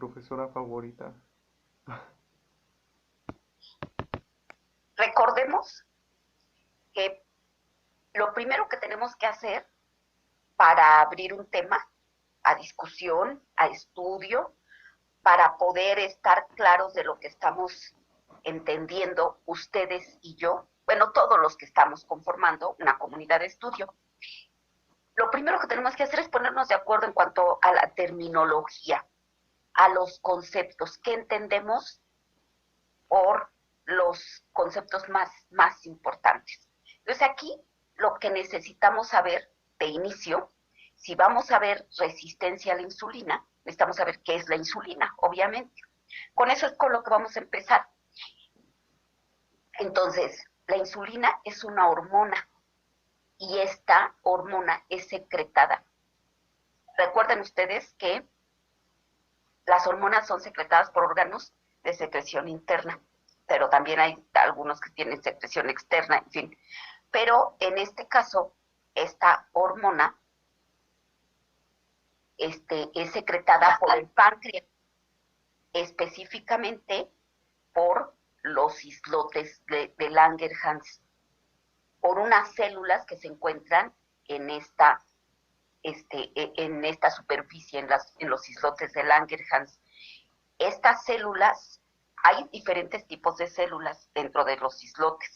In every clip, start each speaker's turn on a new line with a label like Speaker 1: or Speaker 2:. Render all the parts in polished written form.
Speaker 1: profesora favorita.
Speaker 2: Recordemos que lo primero que tenemos que hacer para abrir un tema a discusión, a estudio, para poder estar claros de lo que estamos entendiendo ustedes y yo, bueno, todos los que estamos conformando una comunidad de estudio. Lo primero que tenemos que hacer es ponernos de acuerdo en cuanto a la terminología, a los conceptos, qué entendemos por los conceptos más importantes. Entonces aquí lo que necesitamos saber de inicio, si vamos a ver resistencia a la insulina, necesitamos saber qué es la insulina, obviamente. Con eso es con lo que vamos a empezar. Entonces, la insulina es una hormona y esta hormona es secretada. Recuerden ustedes que las hormonas son secretadas por órganos de secreción interna, pero también hay algunos que tienen secreción externa, en fin. Pero en este caso, esta hormona es secretada por el páncreas, específicamente por los islotes de Langerhans, por unas células que se encuentran en esta superficie, en los islotes de Langerhans. Estas células, hay diferentes tipos de células dentro de los islotes.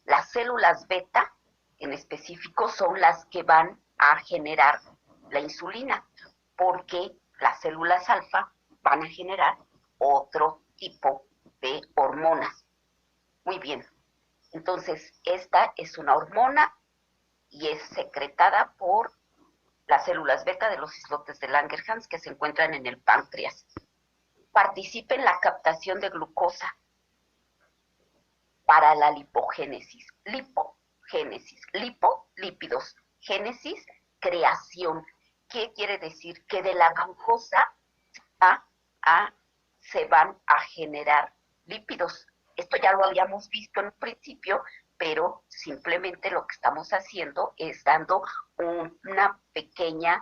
Speaker 2: Las células beta, en específico, son las que van a generar la insulina, porque las células alfa van a generar otro tipo de hormonas. Muy bien, entonces esta es una hormona y es secretada por las células beta de los islotes de Langerhans que se encuentran en el páncreas. Participa en la captación de glucosa para la lipogénesis. Lipogénesis, lipo, lípidos, génesis, creación. ¿Qué quiere decir? Que de la glucosa se van a generar lípidos. Esto ya lo habíamos visto en un principio, pero simplemente lo que estamos haciendo es dando una pequeña,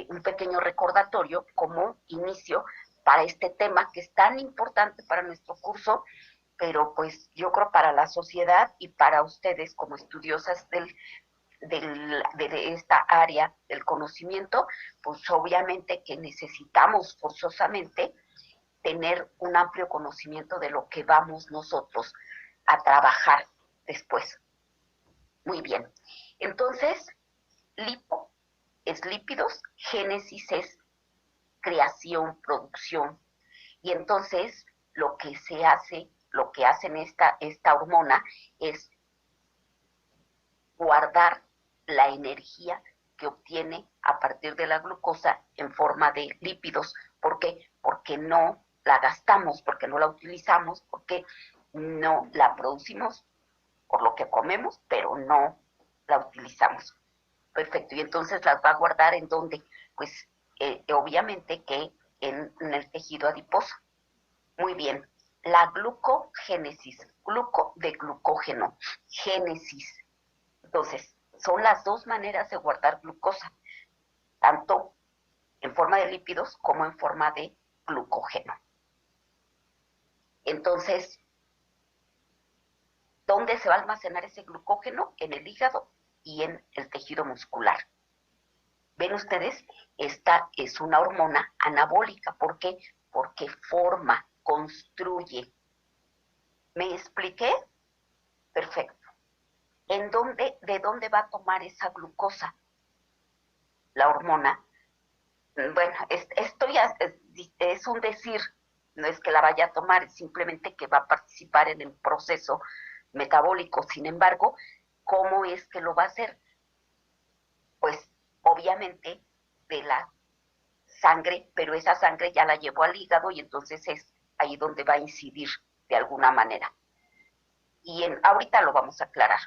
Speaker 2: un pequeño recordatorio como inicio para este tema que es tan importante para nuestro curso, pero pues yo creo para la sociedad y para ustedes como estudiosas de esta área del conocimiento, pues obviamente que necesitamos forzosamente tener un amplio conocimiento de lo que vamos nosotros a trabajar después. Muy bien. Entonces, lipo es lípidos, génesis es creación, producción. Y entonces lo que se hace, lo que hacen esta hormona es guardar la energía que obtiene a partir de la glucosa en forma de lípidos. ¿Por qué? Porque no la gastamos, porque no la utilizamos, porque no la producimos por lo que comemos, pero no la utilizamos. Perfecto. Y entonces las va a guardar en dónde? Pues obviamente que en el tejido adiposo. Muy bien. La glucogénesis, gluco de glucógeno, génesis. Entonces, son las dos maneras de guardar glucosa, tanto en forma de lípidos como en forma de glucógeno. Entonces, ¿dónde se va a almacenar ese glucógeno? En el hígado y en el tejido muscular. ¿Ven ustedes? Esta es una hormona anabólica. ¿Por qué? Porque forma, construye. ¿Me expliqué? Perfecto. ¿De dónde va a tomar esa glucosa? La hormona. Bueno, esto ya es un decir, no es que la vaya a tomar, es simplemente que va a participar en el proceso metabólico. Sin embargo, ¿cómo es que lo va a hacer? Pues obviamente de la sangre, pero esa sangre ya la llevó al hígado y entonces es ahí donde va a incidir de alguna manera. Y ahorita lo vamos a aclarar.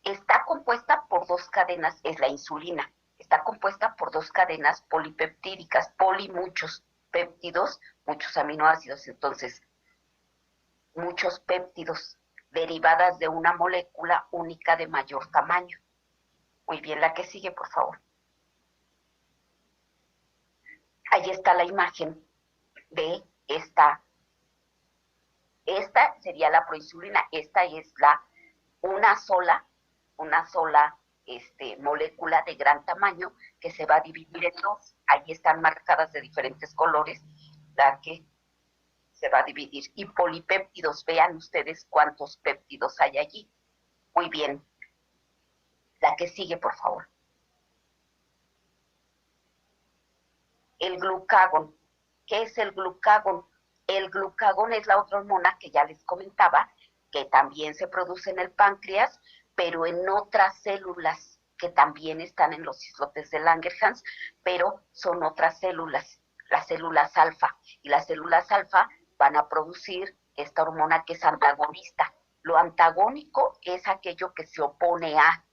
Speaker 2: Está compuesta por dos cadenas, es la insulina. Está compuesta por dos cadenas polipeptídicas, muchos péptidos, muchos aminoácidos, entonces muchos péptidos derivadas de una molécula única de mayor tamaño. Muy bien, la que sigue, por favor. Ahí está la imagen. de esta sería la proinsulina, esta es una sola molécula de gran tamaño que se va a dividir en dos. Ahí están marcadas de diferentes colores la que se va a dividir. Y polipéptidos, vean ustedes cuántos péptidos hay allí. Muy bien. La que sigue, por favor. El glucagón. ¿Qué es el glucagón? El glucagón es la otra hormona que ya les comentaba, que también se produce en el páncreas, pero en otras células que también están en los islotes de Langerhans, pero son otras células, las células alfa. Y las células alfa van a producir esta hormona que es antagonista. Lo antagónico es aquello que se opone a.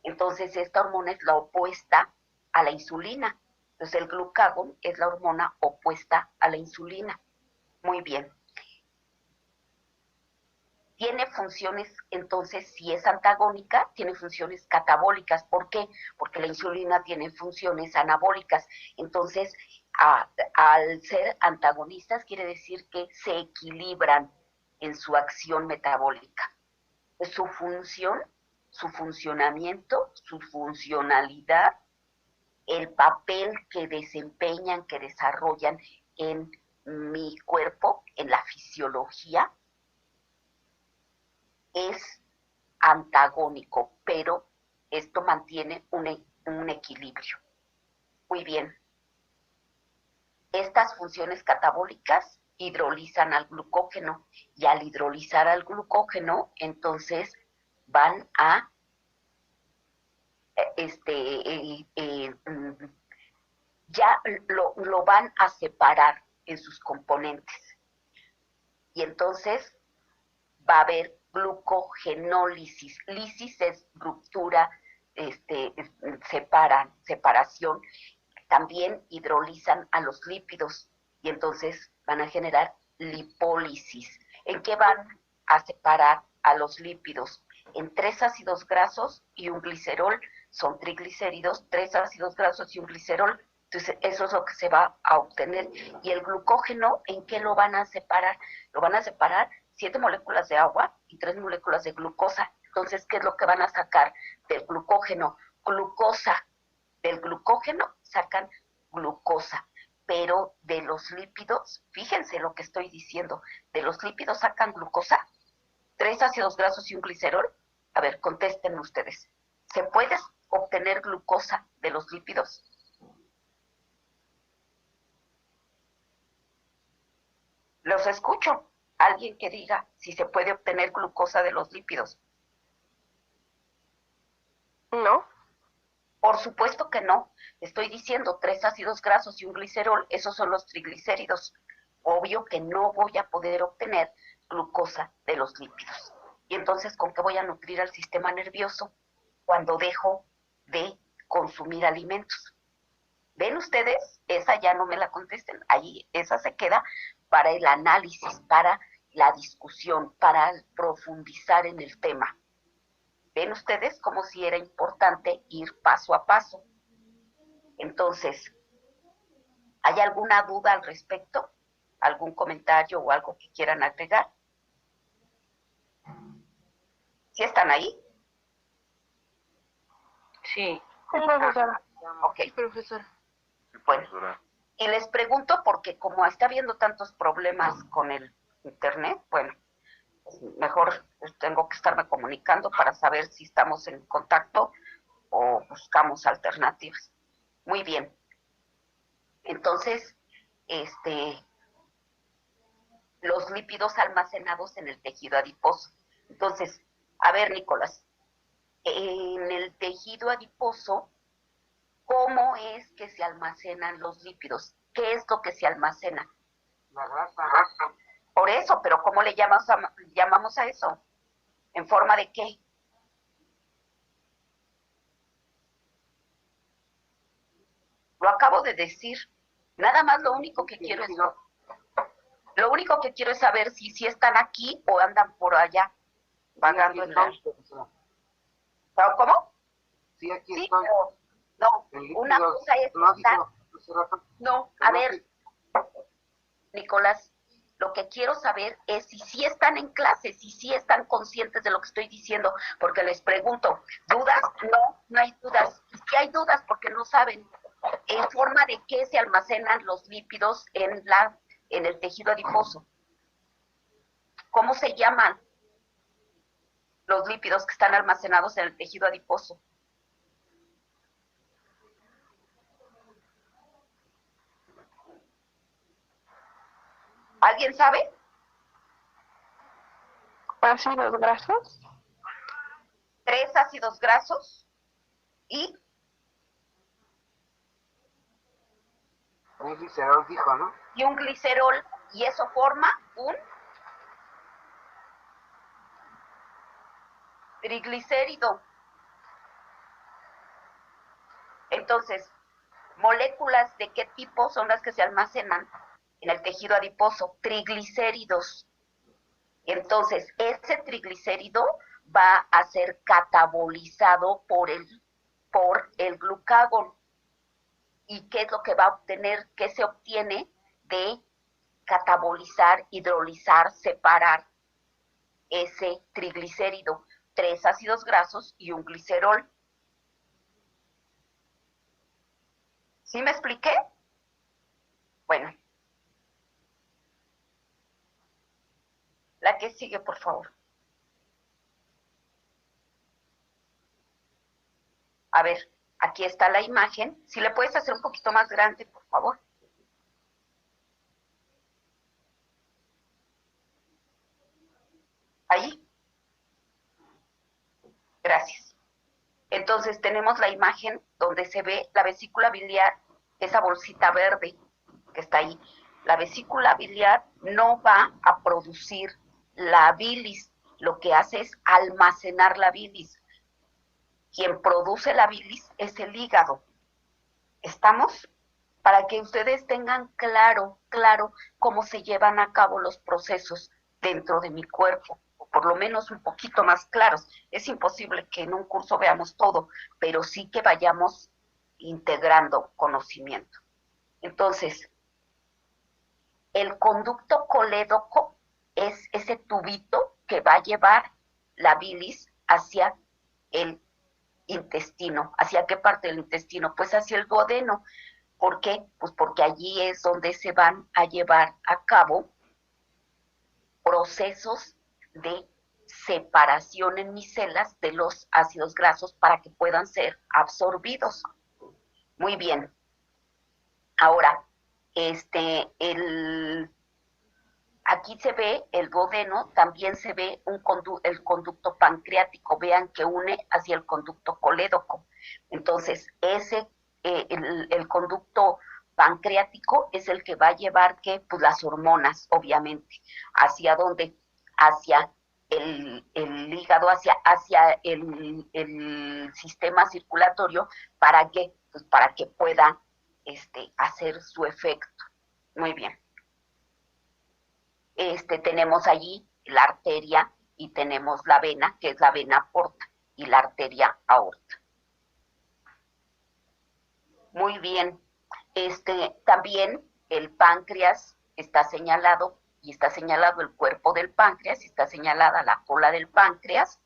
Speaker 2: Entonces, esta hormona es la opuesta a la insulina. Entonces, el glucagón es la hormona opuesta a la insulina. Muy bien. Tiene funciones, entonces, si es antagónica, tiene funciones catabólicas. ¿Por qué? Porque la insulina tiene funciones anabólicas. Entonces, al ser antagonistas, quiere decir que se equilibran en su acción metabólica. Su función, su funcionamiento, su funcionalidad, el papel que desempeñan, que desarrollan en mi cuerpo, en la fisiología, es antagónico, pero esto mantiene un equilibrio. Muy bien. Estas funciones catabólicas hidrolizan al glucógeno y al hidrolizar al glucógeno, entonces van a ya lo van a separar en sus componentes. Y entonces va a haber glucogenólisis. Lisis es ruptura, separación. También hidrolizan a los lípidos y entonces van a generar lipólisis. ¿En qué van a separar a los lípidos? En 3 ácidos grasos y un glicerol. Son triglicéridos, 3 ácidos grasos y un glicerol. Entonces, eso es lo que se va a obtener. Y el glucógeno, ¿en qué lo van a separar? Lo van a separar 7 moléculas de agua y 3 moléculas de glucosa. Entonces, ¿qué es lo que van a sacar del glucógeno? Glucosa. Del glucógeno sacan glucosa, pero de los lípidos, fíjense lo que estoy diciendo, de los lípidos sacan glucosa, 3 ácidos grasos y un glicerol. A ver, contesten ustedes. ¿Se puede obtener glucosa de los lípidos? Los escucho. Alguien que diga si se puede obtener glucosa de los lípidos.
Speaker 1: No.
Speaker 2: Por supuesto que no. Estoy diciendo 3 ácidos grasos y un glicerol, esos son los triglicéridos. Obvio que no voy a poder obtener glucosa de los lípidos. Y entonces, ¿con qué voy a nutrir al sistema nervioso cuando dejo de consumir alimentos? ¿Ven ustedes? Esa ya no me la contesten. Ahí, esa se queda para el análisis, para la discusión, para profundizar en el tema. ¿Ven ustedes como si era importante ir paso a paso? Entonces, ¿hay alguna duda al respecto? ¿Algún comentario o algo que quieran agregar? ¿Sí están ahí?
Speaker 1: Sí. Sí, profesora.
Speaker 2: Ok.
Speaker 1: Sí, profesora.
Speaker 2: Bueno, y les pregunto porque como está habiendo tantos problemas con el internet, bueno, pues mejor tengo que estarme comunicando para saber si estamos en contacto o buscamos alternativas. Muy bien. Entonces, los lípidos almacenados en el tejido adiposo. Entonces, a ver, Nicolás, en el tejido adiposo, ¿cómo es que se almacenan los lípidos? ¿Qué es lo que se almacena?
Speaker 3: La grasa.
Speaker 2: Por eso, pero ¿cómo le llamamos a eso? ¿En forma de qué? Lo acabo de decir. Nada más lo único que quiero es saber si están aquí o andan por allá vagando en la... ¿Cómo?
Speaker 3: Sí, aquí
Speaker 2: Sí,
Speaker 3: estoy.
Speaker 2: pero no, una cosa es estar... No, a ver, Nicolás, lo que quiero saber es si sí están en clase, si sí están conscientes de lo que estoy diciendo, porque les pregunto, ¿dudas? No, no hay dudas. Sí hay dudas porque no saben en forma de qué se almacenan los lípidos en el tejido adiposo. ¿Cómo se llaman los lípidos que están almacenados en el tejido adiposo? ¿Alguien sabe?
Speaker 1: Ácidos grasos.
Speaker 2: 3 ácidos grasos y
Speaker 3: un glicerol dijo, ¿no?
Speaker 2: Y un glicerol, y eso forma un triglicérido. Entonces, moléculas de qué tipo son las que se almacenan en el tejido adiposo, triglicéridos. Entonces, ese triglicérido va a ser catabolizado por el glucagón. ¿Y qué es lo que va a obtener? ¿Qué se obtiene de catabolizar, hidrolizar, separar ese triglicérido? 3 ácidos grasos y un glicerol. ¿Sí me expliqué? Bueno. La que sigue, por favor. A ver, aquí está la imagen. Si le puedes hacer un poquito más grande, por favor. Ahí. Gracias. Entonces tenemos la imagen donde se ve la vesícula biliar, esa bolsita verde que está ahí. La vesícula biliar no va a producir la bilis, lo que hace es almacenar la bilis. Quien produce la bilis es el hígado. ¿Estamos? Para que ustedes tengan claro cómo se llevan a cabo los procesos dentro de mi cuerpo, o por lo menos un poquito más claros. Es imposible que en un curso veamos todo, pero sí que vayamos integrando conocimiento. Entonces, el conducto colédoco es ese tubito que va a llevar la bilis hacia el intestino. ¿Hacia qué parte del intestino? Pues hacia el duodeno. ¿Por qué? Pues porque allí es donde se van a llevar a cabo procesos de separación en micelas de los ácidos grasos para que puedan ser absorbidos. Muy bien. Ahora, aquí se ve el duodeno, también se ve el conducto pancreático, vean que une hacia el conducto colédoco. Entonces, el conducto pancreático es el que va a llevar pues las hormonas, obviamente, ¿hacia dónde? Hacia el hígado, hacia el sistema circulatorio, ¿para qué? Pues para que pueda hacer su efecto. Muy bien. Tenemos allí la arteria y tenemos la vena, que es la vena porta, y la arteria aorta. Muy bien. También el páncreas está señalado, y está señalado el cuerpo del páncreas, y está señalada la cola del páncreas.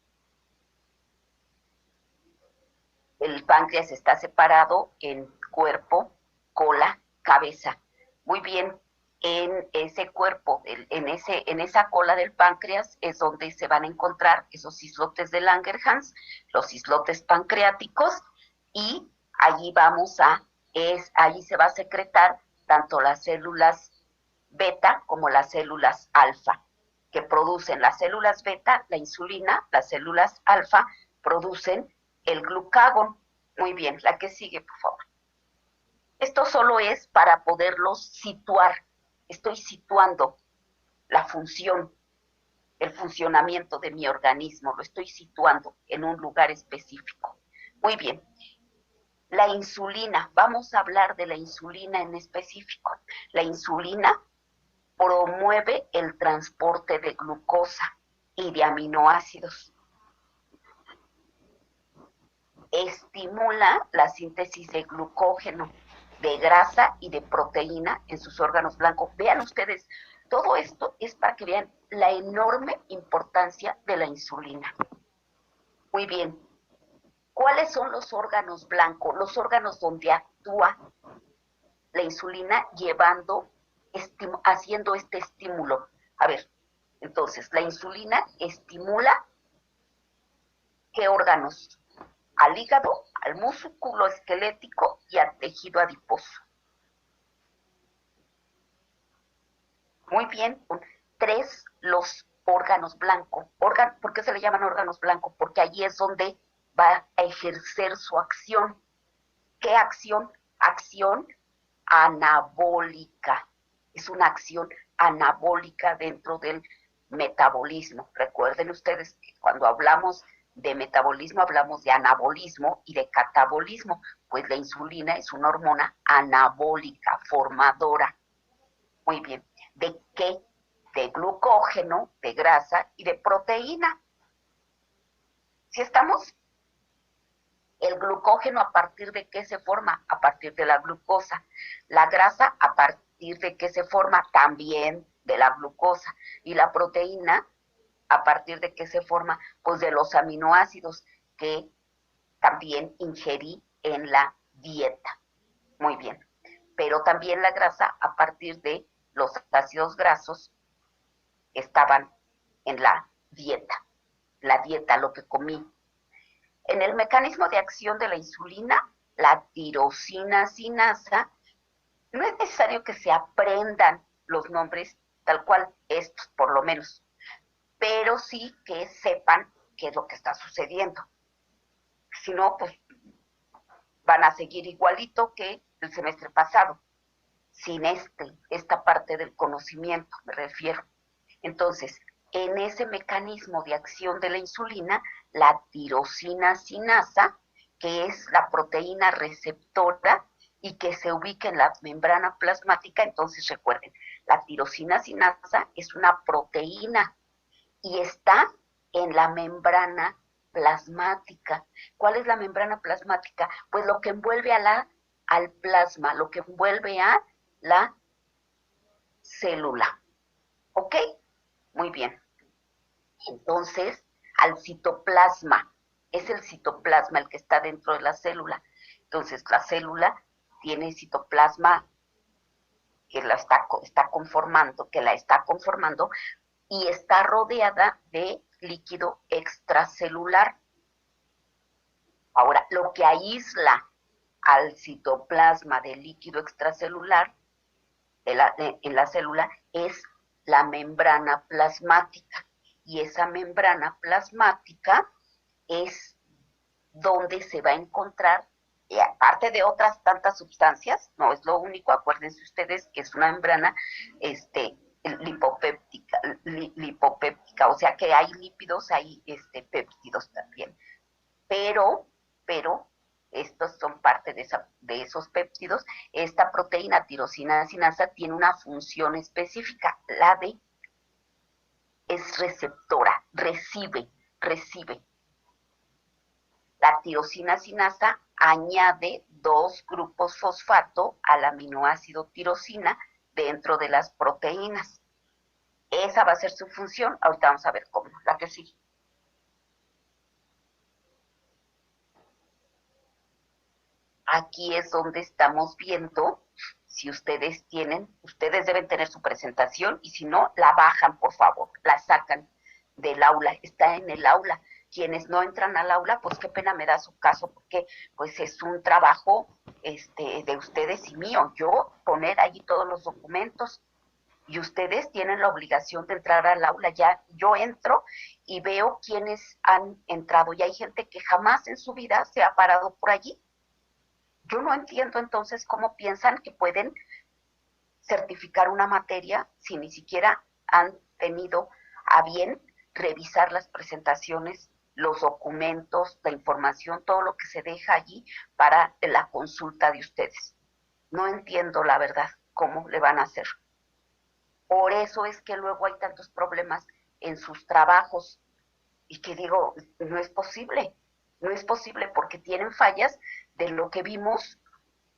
Speaker 2: El páncreas está separado en cuerpo, cola, cabeza. Muy bien. En ese cuerpo, en esa cola del páncreas es donde se van a encontrar esos islotes de Langerhans, los islotes pancreáticos, y allí allí se va a secretar tanto las células beta como las células alfa, que producen las células beta, la insulina, las células alfa producen el glucagón. Muy bien, la que sigue, por favor. Esto solo es para poderlos situar. Estoy situando la función, el funcionamiento de mi organismo, lo estoy situando en un lugar específico. Muy bien. La insulina, vamos a hablar de la insulina en específico. La insulina promueve el transporte de glucosa y de aminoácidos. Estimula la síntesis de glucógeno de grasa y de proteína en sus órganos blancos. Vean ustedes, todo esto es para que vean la enorme importancia de la insulina. Muy bien. ¿Cuáles son los órganos blancos? Los órganos donde actúa la insulina haciendo este estímulo. A ver, entonces, la insulina estimula ¿qué órganos? Al hígado, al músculo esquelético y al tejido adiposo. Muy bien, 3 los órganos blancos. ¿Por qué se le llaman órganos blancos? Porque allí es donde va a ejercer su acción. ¿Qué acción? Acción anabólica. Es una acción anabólica dentro del metabolismo. Recuerden ustedes que cuando hablamos de metabolismo hablamos de anabolismo y de catabolismo, pues la insulina es una hormona anabólica, formadora. Muy bien. ¿De qué? De glucógeno, de grasa y de proteína. ¿Sí estamos? El glucógeno, ¿a partir de qué se forma? A partir de la glucosa. La grasa, ¿a partir de qué se forma? También de la glucosa. Y la proteína, ¿a partir de qué se forma? Pues de los aminoácidos que también ingerí en la dieta. Muy bien. Pero también la grasa, a partir de los ácidos grasos, estaban en la dieta, lo que comí. En el mecanismo de acción de la insulina, la tirosina sinasa, no es necesario que se aprendan los nombres tal cual, estos por lo menos, pero sí que sepan qué es lo que está sucediendo. Si no, pues van a seguir igualito que el semestre pasado, sin esta parte del conocimiento, me refiero. Entonces, en ese mecanismo de acción de la insulina, la tirosina sinasa, que es la proteína receptora y que se ubica en la membrana plasmática, entonces recuerden, la tirosina sinasa es una proteína y está en la membrana plasmática. ¿Cuál es la membrana plasmática? Pues lo que envuelve al plasma, lo que envuelve a la célula. ¿Ok? Muy bien. Entonces, al citoplasma, es el citoplasma el que está dentro de la célula. Entonces, la célula tiene citoplasma que la está conformando y está rodeada de líquido extracelular. Ahora, lo que aísla al citoplasma del líquido extracelular en la célula es la membrana plasmática. Y esa membrana plasmática es donde se va a encontrar, aparte de otras tantas sustancias, no es lo único, acuérdense ustedes que es una membrana lipopéptica, o sea que hay lípidos, hay péptidos también, pero estos son parte de esos péptidos. Esta proteína tirosina sinasa tiene una función específica, es receptora, recibe. La tirosina sinasa añade 2 grupos fosfato al aminoácido tirosina dentro de las proteínas. Esa va a ser su función. Ahorita vamos a ver cómo, la que sigue. Aquí es donde estamos viendo, si ustedes deben tener su presentación y si no, la bajan, por favor, la sacan del aula, está en el aula. Quienes no entran al aula, pues qué pena me da su caso, porque pues es un trabajo de ustedes y mío, yo poner allí todos los documentos y ustedes tienen la obligación de entrar al aula. Ya yo entro y veo quienes han entrado y hay gente que jamás en su vida se ha parado por allí. Yo no entiendo entonces cómo piensan que pueden certificar una materia si ni siquiera han tenido a bien revisar las presentaciones, los documentos, la información, todo lo que se deja allí para la consulta de ustedes. No entiendo la verdad cómo le van a hacer. Por eso es que luego hay tantos problemas en sus trabajos y que digo, no es posible porque tienen fallas de lo que vimos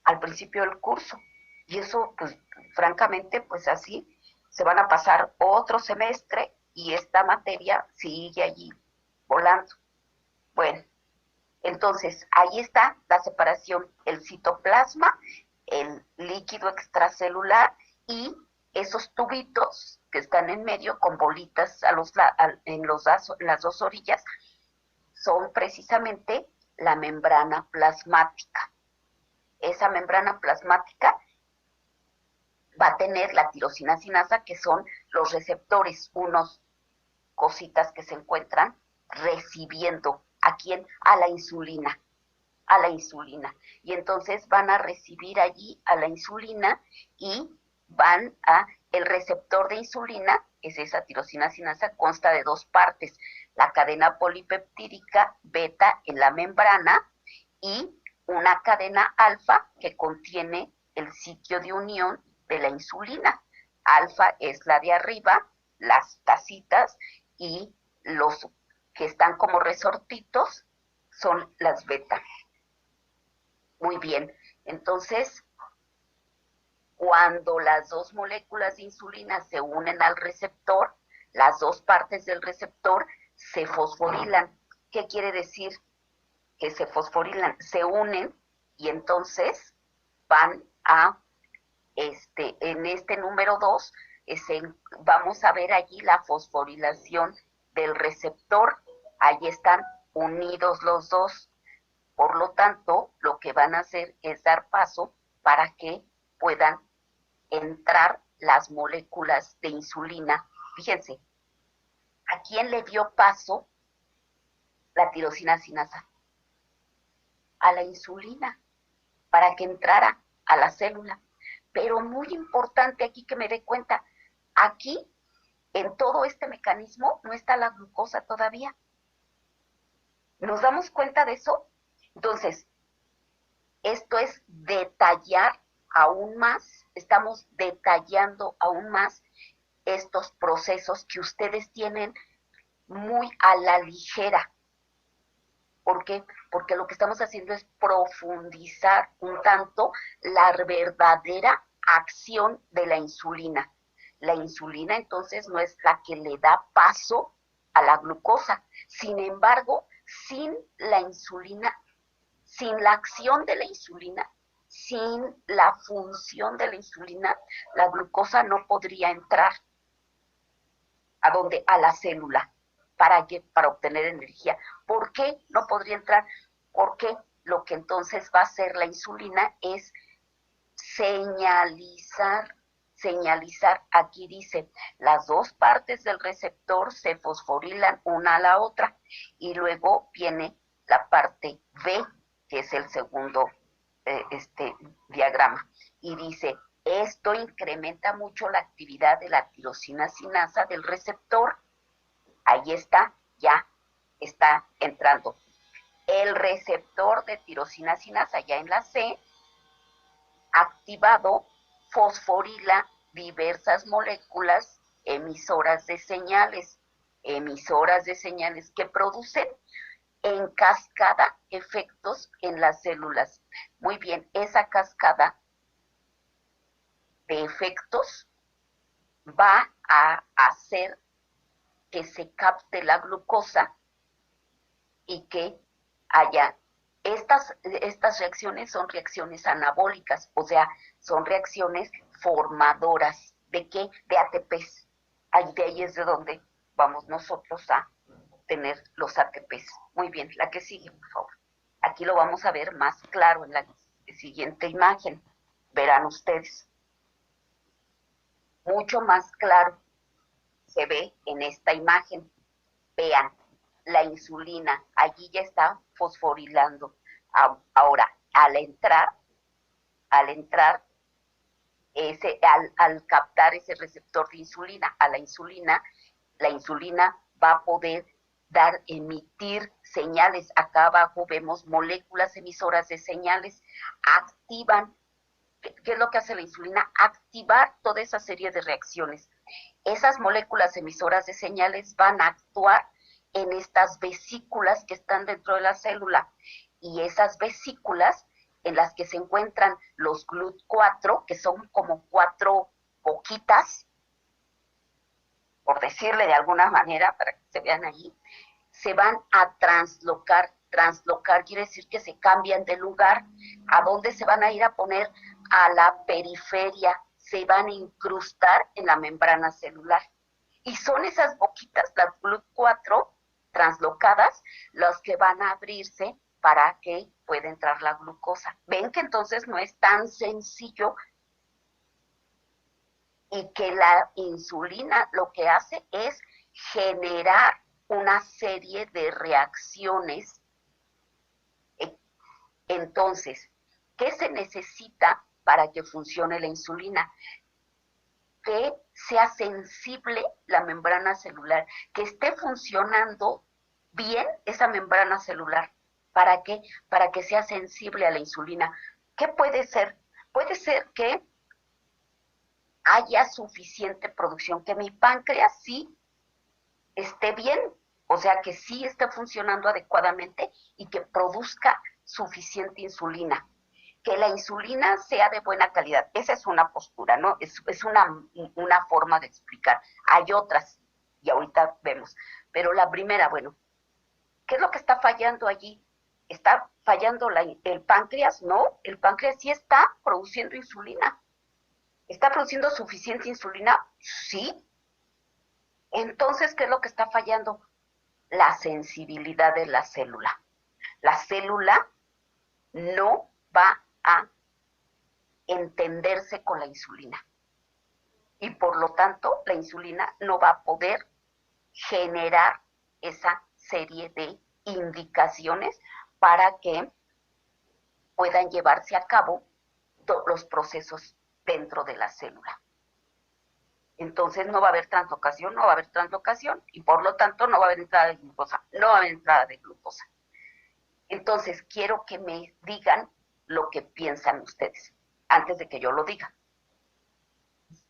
Speaker 2: al principio del curso. Y eso, pues, francamente, pues así se van a pasar otro semestre y esta materia sigue allí volando. Bueno, entonces ahí está la separación, el citoplasma, el líquido extracelular y esos tubitos que están en medio con bolitas en las dos orillas son precisamente la membrana plasmática. Esa membrana plasmática va a tener la tirosina sinasa, que son los receptores, unos cositas que se encuentran recibiendo a quién, a la insulina. Y entonces van a recibir allí a la insulina y el receptor de insulina, es esa tirosina sinasa, consta de dos partes, la cadena polipeptídica beta en la membrana y una cadena alfa que contiene el sitio de unión de la insulina. Alfa es la de arriba, las tacitas, y los que están como resortitos son las beta. Muy bien, entonces, cuando las dos moléculas de insulina se unen al receptor, las dos partes del receptor se fosforilan. ¿Qué quiere decir que se fosforilan? Se unen y entonces van a, en este número 2, vamos a ver allí la fosforilación del receptor. Ahí están unidos los dos. Por lo tanto, lo que van a hacer es dar paso para que puedan entrar las moléculas de insulina. Fíjense, ¿a quién le dio paso la tirosina sinasa? A la insulina, para que entrara a la célula. Pero muy importante aquí que me dé cuenta, aquí, en todo este mecanismo, no está la glucosa todavía. ¿Nos damos cuenta de eso? Entonces, esto es detallar aún más, estamos detallando aún más estos procesos que ustedes tienen muy a la ligera. ¿Por qué? Porque lo que estamos haciendo es profundizar un tanto la verdadera acción de la insulina. La insulina entonces no es la que le da paso a la glucosa. Sin embargo, sin la insulina, sin la acción de la insulina, sin la función de la insulina, la glucosa no podría entrar. ¿A dónde? A la célula. ¿Para qué? Para obtener energía. ¿Por qué no podría entrar? Porque lo que entonces va a hacer la insulina es señalizar. Aquí dice, las dos partes del receptor se fosforilan una a la otra y luego viene la parte B, que es el segundo diagrama, y dice, esto incrementa mucho la actividad de la tirosina sinasa del receptor. Ahí está, ya está entrando. El receptor de tirosina sinasa, ya en la C, activado, fosforila diversas moléculas emisoras de señales que producen en cascada efectos en las células. Muy bien, esa cascada de efectos va a hacer que se capte la glucosa y que haya estas reacciones. Son reacciones anabólicas, o sea, son reacciones formadoras. ¿De qué? De ATPs. De ahí es de donde vamos nosotros a tener los ATPs. Muy bien, la que sigue, por favor. Aquí lo vamos a ver más claro en la siguiente imagen. Verán ustedes. Mucho más claro se ve en esta imagen. Vean, la insulina, allí ya está fosforilando. Ahora, al entrar, al captar ese receptor de insulina, a la insulina va a poder emitir señales. Acá abajo vemos moléculas emisoras de señales, activan. ¿Qué es lo que hace la insulina? Activar toda esa serie de reacciones. Esas moléculas emisoras de señales van a actuar en estas vesículas que están dentro de la célula, y esas vesículas en las que se encuentran los GLUT4, que son como 4 boquitas, por decirle de alguna manera, para que se vean allí, se van a translocar. Translocar quiere decir que se cambian de lugar. ¿A dónde se van a ir a poner? A la periferia. Se van a incrustar en la membrana celular. Y son esas boquitas, las GLUT4 translocadas, las que van a abrirse para que pueda entrar la glucosa. Ven que entonces no es tan sencillo y que la insulina lo que hace es generar una serie de reacciones. Entonces, ¿qué se necesita para que funcione la insulina? Que sea sensible la membrana celular, que esté funcionando bien esa membrana celular. ¿Para qué? Para que sea sensible a la insulina. ¿Qué puede ser? Puede ser que haya suficiente producción, que mi páncreas sí esté bien, o sea, que sí esté funcionando adecuadamente y que produzca suficiente insulina. Que la insulina sea de buena calidad. Esa es una postura, ¿no? Es una forma de explicar. Hay otras, y ahorita vemos. Pero la primera, bueno, ¿qué es lo que está fallando allí? ¿Está fallando el páncreas? No, el páncreas sí está produciendo insulina. ¿Está produciendo suficiente insulina? Sí. Entonces, ¿qué es lo que está fallando? La sensibilidad de la célula. La célula no va a entenderse con la insulina. Y por lo tanto, la insulina no va a poder generar esa serie de indicaciones para que puedan llevarse a cabo los procesos dentro de la célula. Entonces no va a haber translocación, no va a haber translocación y por lo tanto no va a haber entrada de glucosa, no va a haber entrada de glucosa. Entonces quiero que me digan lo que piensan ustedes antes de que yo lo diga.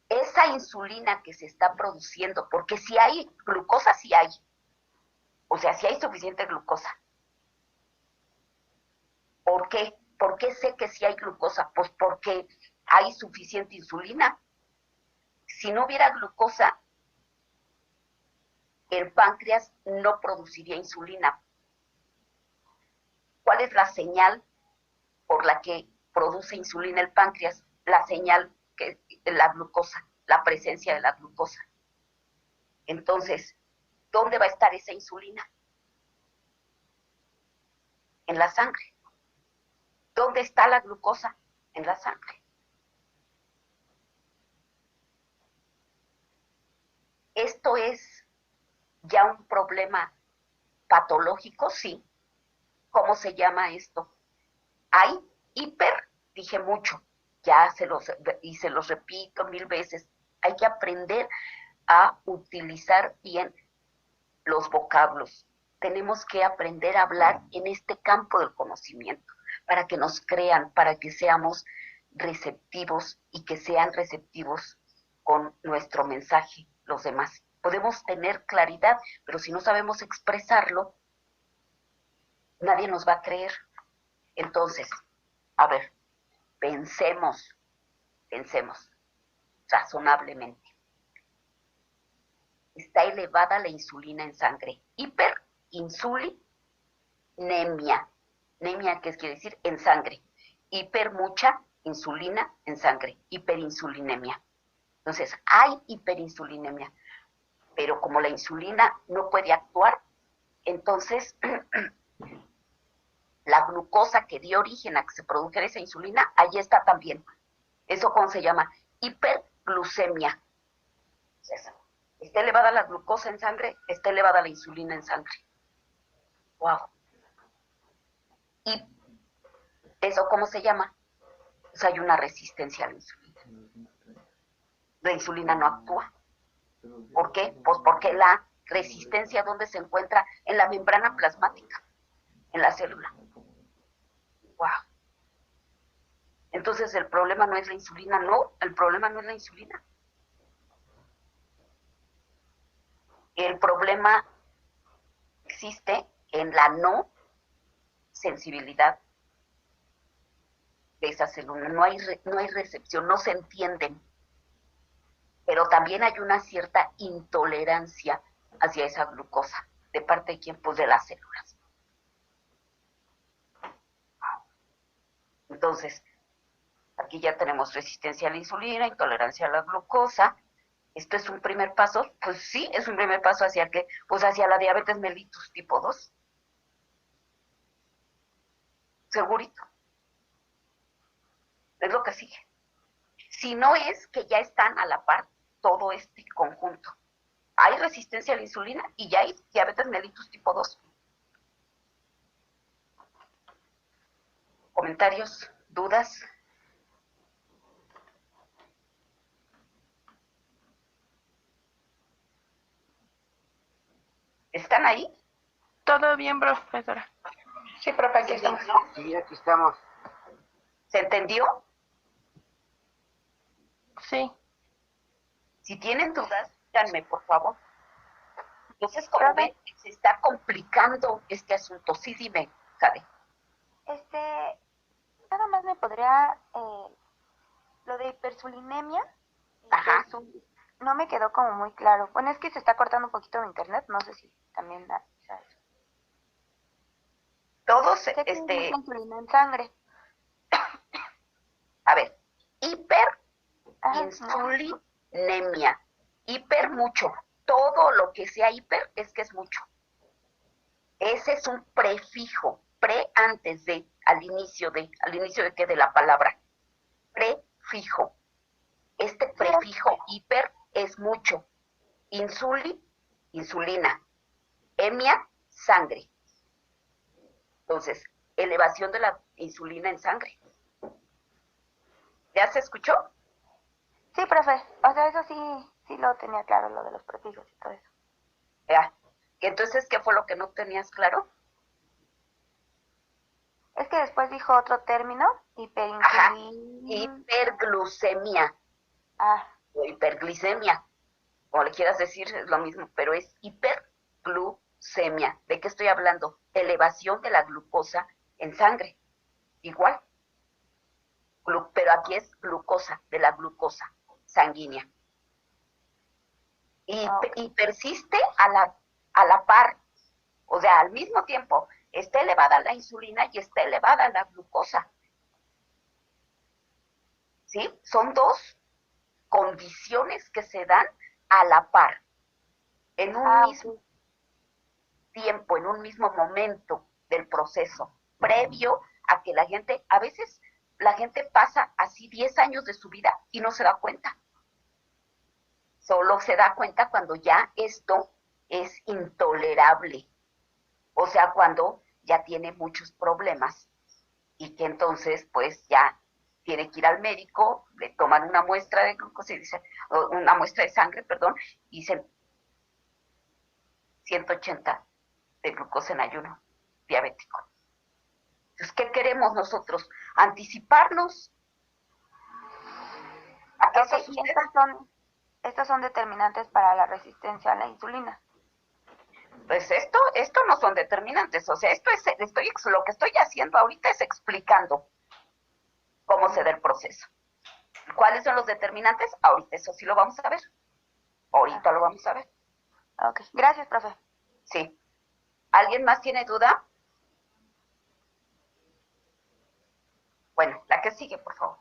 Speaker 2: Esa insulina que se está produciendo, porque si hay glucosa, sí hay. O sea, si hay suficiente glucosa. ¿Por qué? ¿Por qué sé que sí hay glucosa? Pues porque hay suficiente insulina. Si no hubiera glucosa, el páncreas no produciría insulina. ¿Cuál es la señal por la que produce insulina el páncreas? La señal que la glucosa, la presencia de la glucosa. Entonces, ¿dónde va a estar esa insulina? En la sangre. ¿Dónde está la glucosa? En la sangre. ¿Esto es ya un problema patológico? Sí. ¿Cómo se llama esto? Hay dije mucho, ya se los repito 1000 veces. Hay que aprender a utilizar bien los vocablos. Tenemos que aprender a hablar en este campo del conocimiento para que nos crean, para que seamos receptivos y que sean receptivos con nuestro mensaje los demás. Podemos tener claridad, pero si no sabemos expresarlo, nadie nos va a creer. Entonces, a ver, pensemos razonablemente. Está elevada la insulina en sangre. Hiperinsulinemia. Nemia, ¿qué quiere decir? En sangre. Hiper, mucha insulina en sangre. Hiperinsulinemia. Entonces, hay hiperinsulinemia. Pero como la insulina no puede actuar, entonces la glucosa que dio origen a que se produjera esa insulina, allí está también. ¿Eso cómo se llama? Hiperglucemia. Está elevada la glucosa en sangre, está elevada la insulina en sangre. Wow. ¿Y eso cómo se llama? Pues hay una resistencia a la insulina. La insulina no actúa. ¿Por qué? Pues porque la resistencia, ¿dónde se encuentra? En la membrana plasmática, en la célula. Wow. Entonces el problema no es la insulina, no, el problema no es la insulina. El problema existe en la no sensibilidad de esa célula, no hay recepción, no se entienden, pero también hay una cierta intolerancia hacia esa glucosa, ¿de parte de quién? Pues de las células. Entonces, aquí ya tenemos resistencia a la insulina, intolerancia a la glucosa. ¿Esto es un primer paso? Pues sí, es un primer paso hacia qué, pues hacia la diabetes mellitus tipo 2. Segurito. Es lo que sigue. Si no es que ya están a la par todo este conjunto. Hay resistencia a la insulina y ya hay diabetes mellitus tipo 2. ¿Comentarios? ¿Dudas? ¿Están ahí?
Speaker 1: Todo bien, profesora.
Speaker 4: Sí, profe, aquí estamos.
Speaker 3: Sí, aquí estamos.
Speaker 2: ¿Se entendió?
Speaker 1: Sí.
Speaker 2: Si tienen dudas, díganme, por favor. Entonces, como ven, se está complicando este asunto. Sí, dime, Jade.
Speaker 4: Nada más me podría, lo de hipersulinemia,
Speaker 2: Ajá.
Speaker 4: no me quedó como muy claro. Bueno, es que se está cortando un poquito mi internet, no sé si también da eso.
Speaker 2: Todos,
Speaker 4: Sé que es mucha insulina en sangre.
Speaker 2: a ver, hiperinsulinemia. Hiper mucho. Todo lo que sea hiper es que es mucho. Ese es un prefijo, antes de, al inicio de qué, de la palabra. Prefijo. Este prefijo hiper es mucho. Insulina. Hemia, sangre. Entonces, elevación de la insulina en sangre. ¿Ya se escuchó?
Speaker 4: Sí, profe. O sea, eso sí lo tenía claro, lo de los prefijos y todo eso.
Speaker 2: Ya. Entonces, ¿qué fue lo que no tenías claro?
Speaker 4: Es que después dijo otro término,
Speaker 2: Hiperglucemia. O hiperglicemia. Como le quieras decir, es lo mismo, pero es hiperglucemia. ¿De qué estoy hablando? Elevación de la glucosa en sangre. Igual. Pero aquí es glucosa, de la glucosa sanguínea. Y persiste a la par, o sea, al mismo tiempo, está elevada la insulina y está elevada la glucosa. ¿Sí? Son dos condiciones que se dan a la par, en un mismo tiempo, en un mismo momento del proceso, previo a que la gente, a veces la gente pasa así 10 años de su vida y no se da cuenta. Solo se da cuenta cuando ya esto es intolerable. O sea, cuando ya tiene muchos problemas y que entonces pues ya tiene que ir al médico, le toman una muestra de glucosa y dicen, una muestra de sangre, perdón, y dicen 180 de glucosa en ayuno diabético. Entonces, ¿qué queremos nosotros? Anticiparnos a que eso suceda.
Speaker 4: Estos son determinantes para la resistencia a la insulina.
Speaker 2: Pues esto no son determinantes, o sea, lo que estoy haciendo ahorita es explicando cómo se da el proceso. ¿Cuáles son los determinantes? Ahorita eso sí lo vamos a ver. Ahorita lo vamos a ver.
Speaker 4: Ok, gracias, profe.
Speaker 2: Sí. ¿Alguien más tiene duda? Bueno, la que sigue, por favor.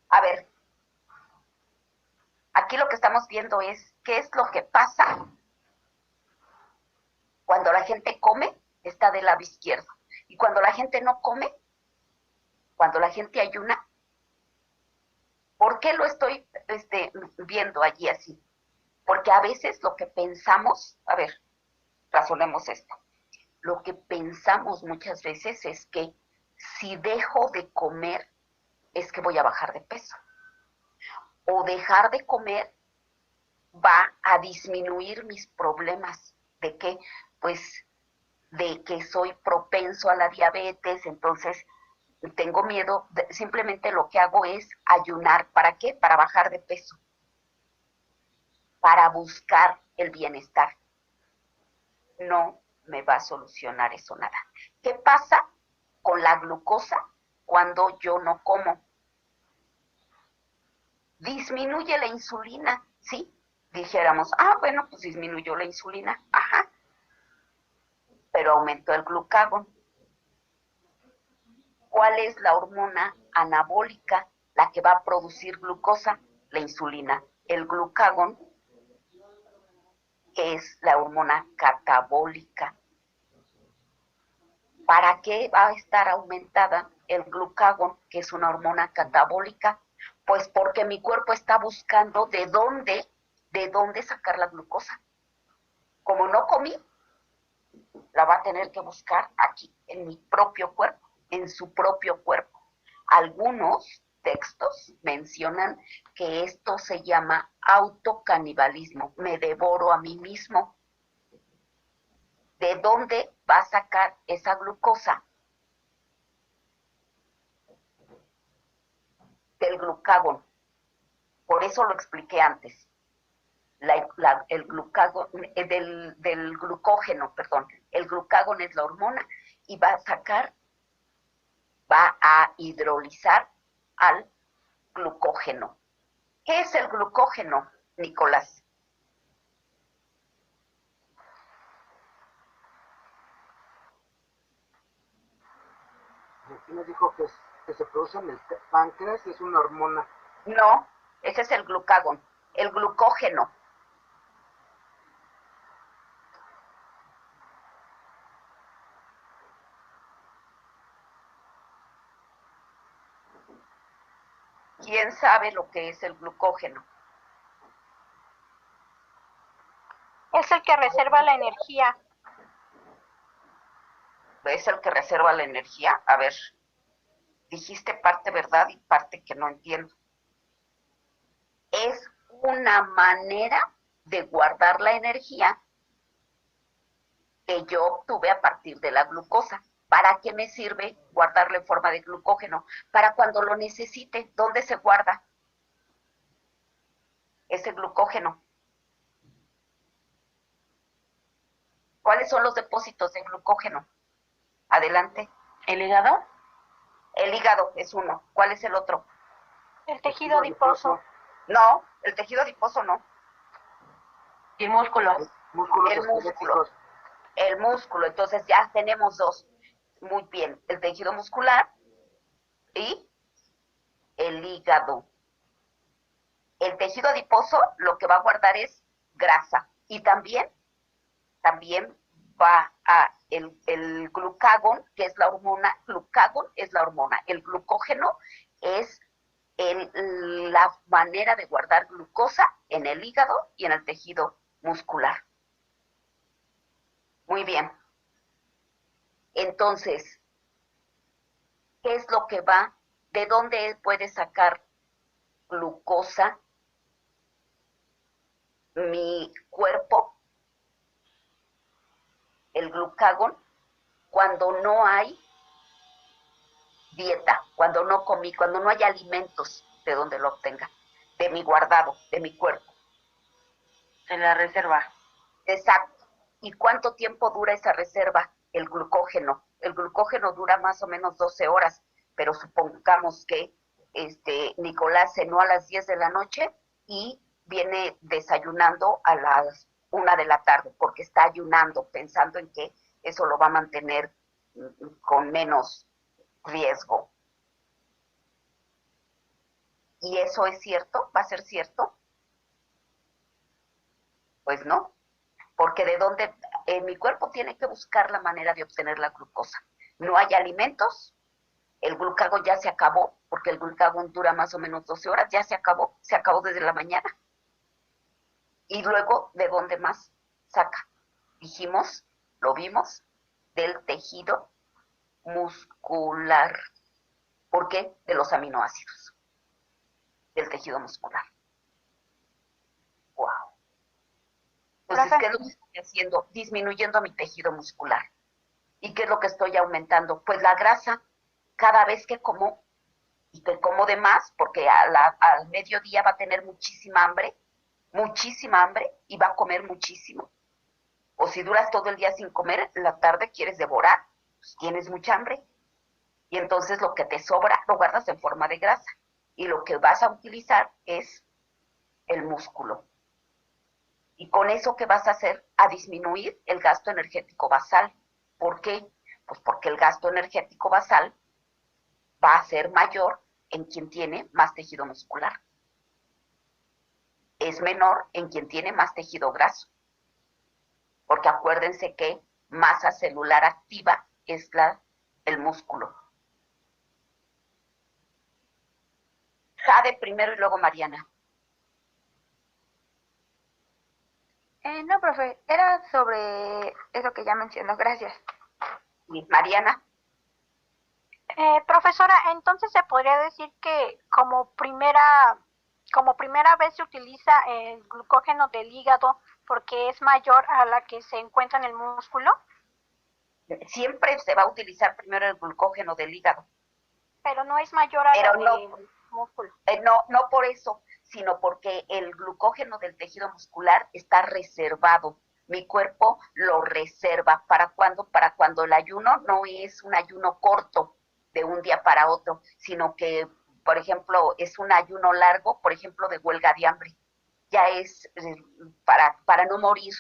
Speaker 2: A ver, aquí lo que estamos viendo es qué es lo que pasa cuando la gente come, está del lado izquierdo. Y cuando la gente no come, cuando la gente ayuna, ¿por qué lo estoy viendo allí así? Porque a veces lo que pensamos, a ver, razonemos esto. Lo que pensamos muchas veces es que si dejo de comer, es que voy a bajar de peso. O dejar de comer va a disminuir mis problemas. ¿De qué? Pues de que soy propenso a la diabetes, entonces tengo miedo, simplemente lo que hago es ayunar. ¿Para qué? Para bajar de peso. para buscar el bienestar. No me va a solucionar eso nada. ¿Qué pasa con la glucosa cuando yo no como? Disminuye la insulina, ¿sí? Dijéramos, bueno, pues disminuyó la insulina, ajá, pero aumentó el glucagón. ¿Cuál es la hormona anabólica, la que va a producir glucosa? La insulina. El glucagón es la hormona catabólica. ¿Para qué va a estar aumentada el glucagón, que es una hormona catabólica? Pues porque mi cuerpo está buscando de dónde sacar la glucosa. Como no comí, la va a tener que buscar aquí, en mi propio cuerpo, en su propio cuerpo. Algunos textos mencionan que esto se llama autocanibalismo, me devoro a mí mismo. ¿De dónde va a sacar esa glucosa? Del glucagón. Por eso lo expliqué antes. El glucagón, del glucógeno, perdón. El glucagón es la hormona y va a hidrolizar al glucógeno. ¿Qué es el glucógeno, Nicolás?
Speaker 3: Aquí nos dijo que se produce en el páncreas y es una hormona.
Speaker 2: No, ese es el glucagón. El glucógeno. ¿Quién sabe lo que es el glucógeno?
Speaker 1: Es el que reserva la energía.
Speaker 2: ¿Es el que reserva la energía? A ver, dijiste parte verdad y parte que no entiendo. Es una manera de guardar la energía que yo obtuve a partir de la glucosa. ¿Para qué me sirve guardarlo en forma de glucógeno? Para cuando lo necesite. ¿Dónde se guarda ese glucógeno? ¿Cuáles son los depósitos de glucógeno? Adelante.
Speaker 1: ¿El hígado?
Speaker 2: El hígado es uno. ¿Cuál es el otro?
Speaker 1: El tejido adiposo.
Speaker 2: No, el tejido adiposo no.
Speaker 1: Y el músculo.
Speaker 3: Músculos
Speaker 2: El músculo.
Speaker 3: esqueléticos.
Speaker 2: El músculo. Entonces ya tenemos dos. Muy bien. El tejido muscular y el hígado. El tejido adiposo lo que va a guardar es grasa. Y también va a el glucagón, que es la hormona. Glucagón es la hormona. El glucógeno es la manera de guardar glucosa en el hígado y en el tejido muscular. Muy bien. Entonces, ¿qué es lo que va? ¿De dónde puede sacar glucosa mi cuerpo? El glucagón, cuando no hay dieta, cuando no comí, cuando no hay alimentos, ¿de dónde lo obtenga? De mi guardado, de mi cuerpo.
Speaker 1: En la reserva.
Speaker 2: Exacto. ¿Y cuánto tiempo dura esa reserva? El glucógeno. El glucógeno dura más o menos 12 horas, pero supongamos que Nicolás cenó a las 10 de la noche y viene desayunando a las 1 de la tarde, porque está ayunando, pensando en que eso lo va a mantener con menos riesgo. ¿Y eso es cierto? ¿Va a ser cierto? Pues no, porque de dónde mi cuerpo tiene que buscar la manera de obtener la glucosa. No hay alimentos, el glucagón ya se acabó, porque el glucagón dura más o menos 12 horas, ya se acabó desde la mañana. Y luego, ¿de dónde más saca? Dijimos, lo vimos, del tejido muscular. ¿Por qué? De los aminoácidos, del tejido muscular. Wow. Entonces, ¿qué es lo que estoy haciendo? Disminuyendo mi tejido muscular. ¿Y qué es lo que estoy aumentando? Pues la grasa. Cada vez que como, y que como de más, porque al mediodía va a tener muchísima hambre, muchísima hambre y va a comer muchísimo. O si duras todo el día sin comer, en la tarde quieres devorar, pues tienes mucha hambre. Y entonces lo que te sobra lo guardas en forma de grasa. Y lo que vas a utilizar es el músculo. Y con eso, ¿qué vas a hacer? A disminuir el gasto energético basal. ¿Por qué? Pues porque el gasto energético basal va a ser mayor en quien tiene más tejido muscular. Es menor en quien tiene más tejido graso. Porque acuérdense que masa celular activa es el músculo. Jade primero y luego Mariana.
Speaker 4: No, profe, era sobre eso que ya mencionó, gracias.
Speaker 2: Y Mariana.
Speaker 1: Profesora, entonces se podría decir que como primera vez se utiliza el glucógeno del hígado porque es mayor a la que se encuentra en el músculo.
Speaker 2: Siempre se va a utilizar primero el glucógeno del hígado.
Speaker 1: Pero no es mayor a la del músculo.
Speaker 2: No por eso, sino porque el glucógeno del tejido muscular está reservado. Mi cuerpo lo reserva. ¿Para cuándo? Para cuando el ayuno no es un ayuno corto de un día para otro, sino que, por ejemplo, es un ayuno largo, por ejemplo, de huelga de hambre. Ya es para no morir.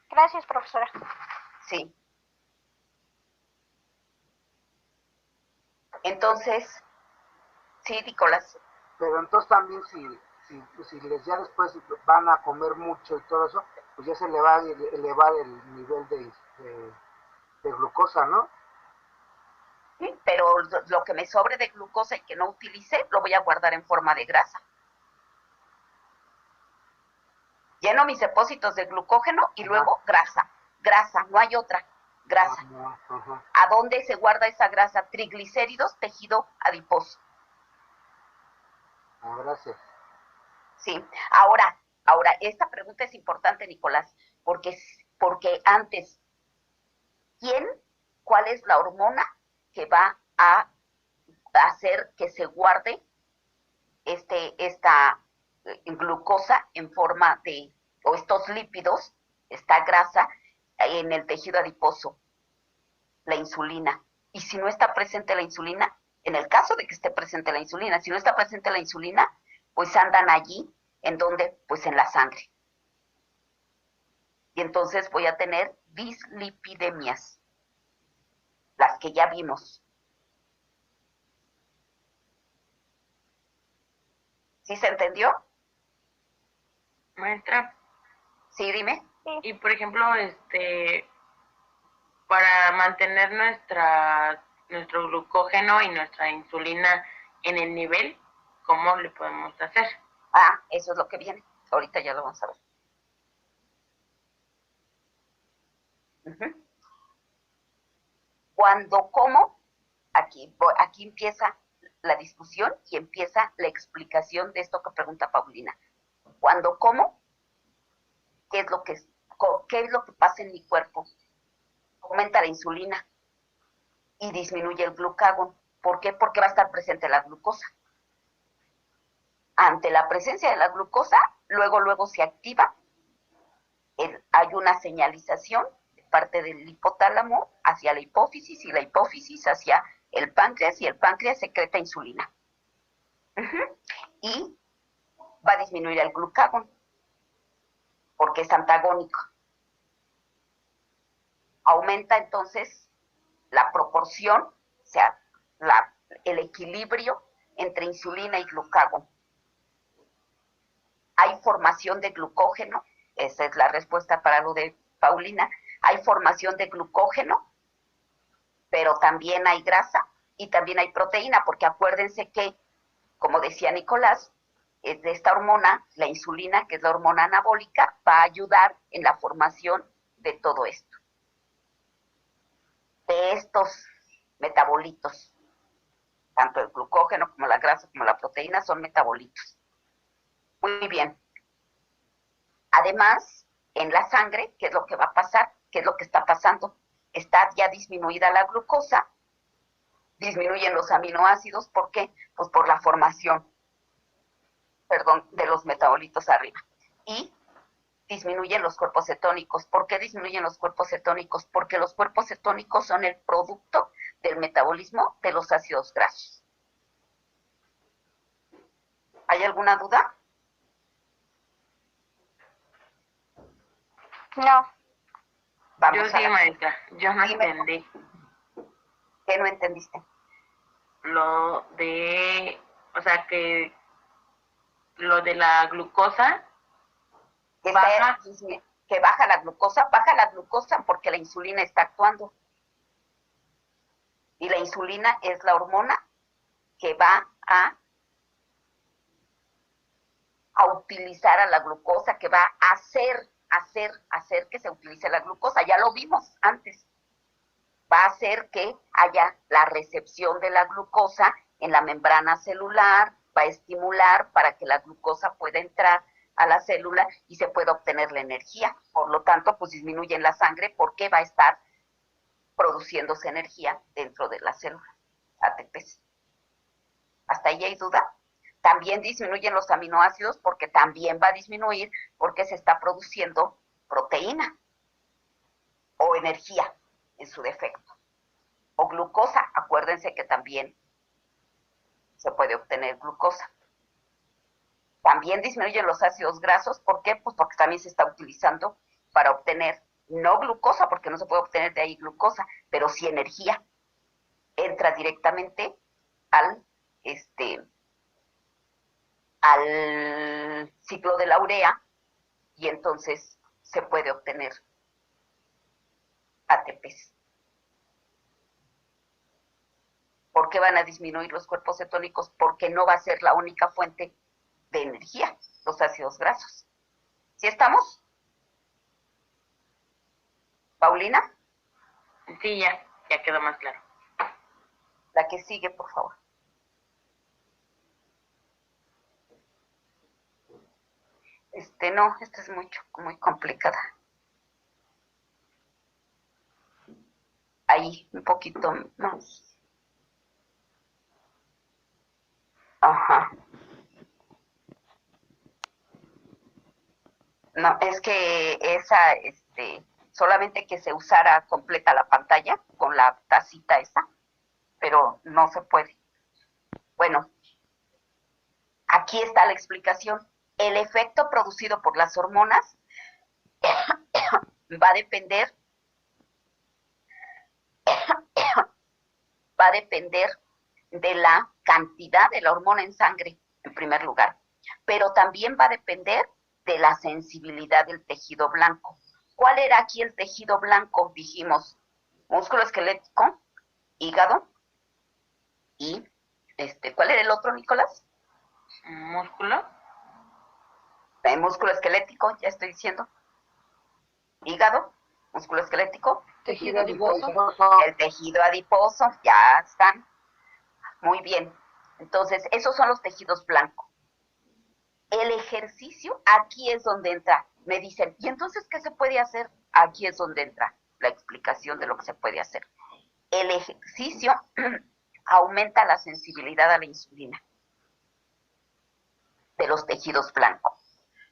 Speaker 1: Gracias, profesora.
Speaker 2: Sí. Entonces, sí, Nicolás.
Speaker 3: Pero entonces también si les ya después van a comer mucho y todo eso, pues ya se le va a elevar el nivel de glucosa, ¿no?
Speaker 2: Sí, pero lo que me sobre de glucosa y que no utilice, lo voy a guardar en forma de grasa. Lleno mis depósitos de glucógeno y luego grasa. Grasa, no hay otra. Grasa. ¿A dónde se guarda esa grasa? Triglicéridos, tejido adiposo.
Speaker 3: Gracias.
Speaker 2: Sí. Ahora, esta pregunta es importante, Nicolás, porque antes, cuál es la hormona que va a hacer que se guarde esta glucosa en forma o estos lípidos, esta grasa, en el tejido adiposo? La insulina. Y si no está presente la insulina, en el caso de que esté presente la insulina, si no está presente la insulina, pues andan allí, ¿en dónde? Pues en la sangre. Y entonces voy a tener dislipidemias, las que ya vimos. ¿Sí se entendió?
Speaker 5: Maestra.
Speaker 2: Sí, dime.
Speaker 5: Y por ejemplo, para mantener nuestro glucógeno y nuestra insulina en el nivel, ¿cómo le podemos hacer?
Speaker 2: Eso es lo que viene. Ahorita ya lo vamos a ver. Cuando como, aquí empieza la discusión y empieza la explicación de esto que pregunta Paulina. Cuando como, ¿qué es lo que pasa en mi cuerpo? Aumenta la insulina y disminuye el glucagón. ¿Por qué? Porque va a estar presente la glucosa. Ante la presencia de la glucosa, luego se activa, hay una señalización de parte del hipotálamo hacia la hipófisis y la hipófisis hacia el páncreas y el páncreas secreta insulina. Y va a disminuir el glucagón porque es antagónico. Aumenta entonces la proporción, o sea, el equilibrio entre insulina y glucagón. Hay formación de glucógeno, esa es la respuesta para lo de Paulina, hay formación de glucógeno, pero también hay grasa y también hay proteína, porque acuérdense que, como decía Nicolás, de esta hormona, la insulina, que es la hormona anabólica, va a ayudar en la formación de todo esto, de estos metabolitos. Tanto el glucógeno como la grasa como la proteína son metabolitos. Muy bien. Además, en la sangre, ¿qué es lo que va a pasar? ¿Qué es lo que está pasando? Está ya disminuida la glucosa, disminuyen los aminoácidos. ¿Por qué? Pues por la formación perdón, de los metabolitos arriba. Y disminuyen los cuerpos cetónicos. ¿Por qué disminuyen los cuerpos cetónicos? Porque los cuerpos cetónicos son el producto del metabolismo de los ácidos grasos. ¿Hay alguna duda?
Speaker 1: No.
Speaker 2: Vamos
Speaker 5: Yo sí, maestra, yo no
Speaker 2: Dime.
Speaker 5: entendí
Speaker 2: ¿Qué no entendiste?
Speaker 5: lo de, o sea, que lo de la glucosa
Speaker 2: Que
Speaker 5: baja.
Speaker 2: que baja la glucosa porque la insulina está actuando. Y la insulina es la hormona que va a utilizar a la glucosa, que va a hacer que se utilice la glucosa. Ya lo vimos antes. Va a hacer que haya la recepción de la glucosa en la membrana celular, va a estimular para que la glucosa pueda entrar a la célula y se pueda obtener la energía. Por lo tanto, pues disminuye en la sangre porque va a estar produciéndose energía dentro de la célula, ATPs. ¿Hasta ahí hay duda? También disminuyen los aminoácidos porque también va a disminuir porque se está produciendo proteína o energía en su defecto. O glucosa, acuérdense que también se puede obtener glucosa. También disminuyen los ácidos grasos, ¿por qué? Pues porque también se está utilizando para obtener, no glucosa, porque no se puede obtener de ahí glucosa, pero sí energía. Entra directamente al ciclo de la urea y entonces se puede obtener ATPs. ¿Por qué van a disminuir los cuerpos cetónicos? Porque no va a ser la única fuente de energía, los ácidos grasos. ¿Sí estamos? ¿Paulina?
Speaker 5: Sí, ya quedó más claro.
Speaker 2: La que sigue, por favor. No, esta es muy complicada. Ahí, un poquito más. Ajá. No, es que esa, solamente que se usara completa la pantalla con la tacita esa, pero no se puede. Bueno, aquí está la explicación. El efecto producido por las hormonas va a depender de la cantidad de la hormona en sangre, en primer lugar, pero también va a depender de la sensibilidad del tejido blanco. ¿Cuál era aquí el tejido blanco? Dijimos, músculo esquelético, hígado y, ¿cuál era el otro, Nicolás?
Speaker 5: ¿Músculo?
Speaker 2: Músculo esquelético, ya estoy diciendo. Hígado, músculo esquelético.
Speaker 3: Tejido adiposo.
Speaker 2: El tejido adiposo, ya están. Muy bien. Entonces, esos son los tejidos blancos. El ejercicio, aquí es donde entra. Me dicen, ¿y entonces qué se puede hacer? Aquí es donde entra la explicación de lo que se puede hacer. El ejercicio aumenta la sensibilidad a la insulina de los tejidos blancos.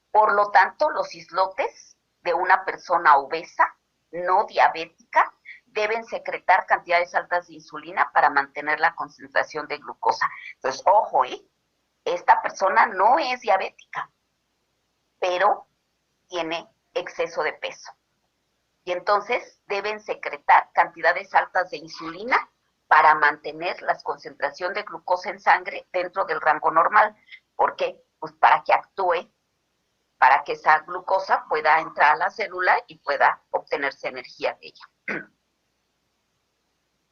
Speaker 2: Por lo tanto, los islotes de una persona obesa, no diabética, deben secretar cantidades altas de insulina para mantener la concentración de glucosa. Entonces, ojo, esta persona no es diabética, pero tiene exceso de peso. Y entonces deben secretar cantidades altas de insulina para mantener la concentración de glucosa en sangre dentro del rango normal. ¿Por qué? Pues para que actúe, para que esa glucosa pueda entrar a la célula y pueda obtenerse energía de ella.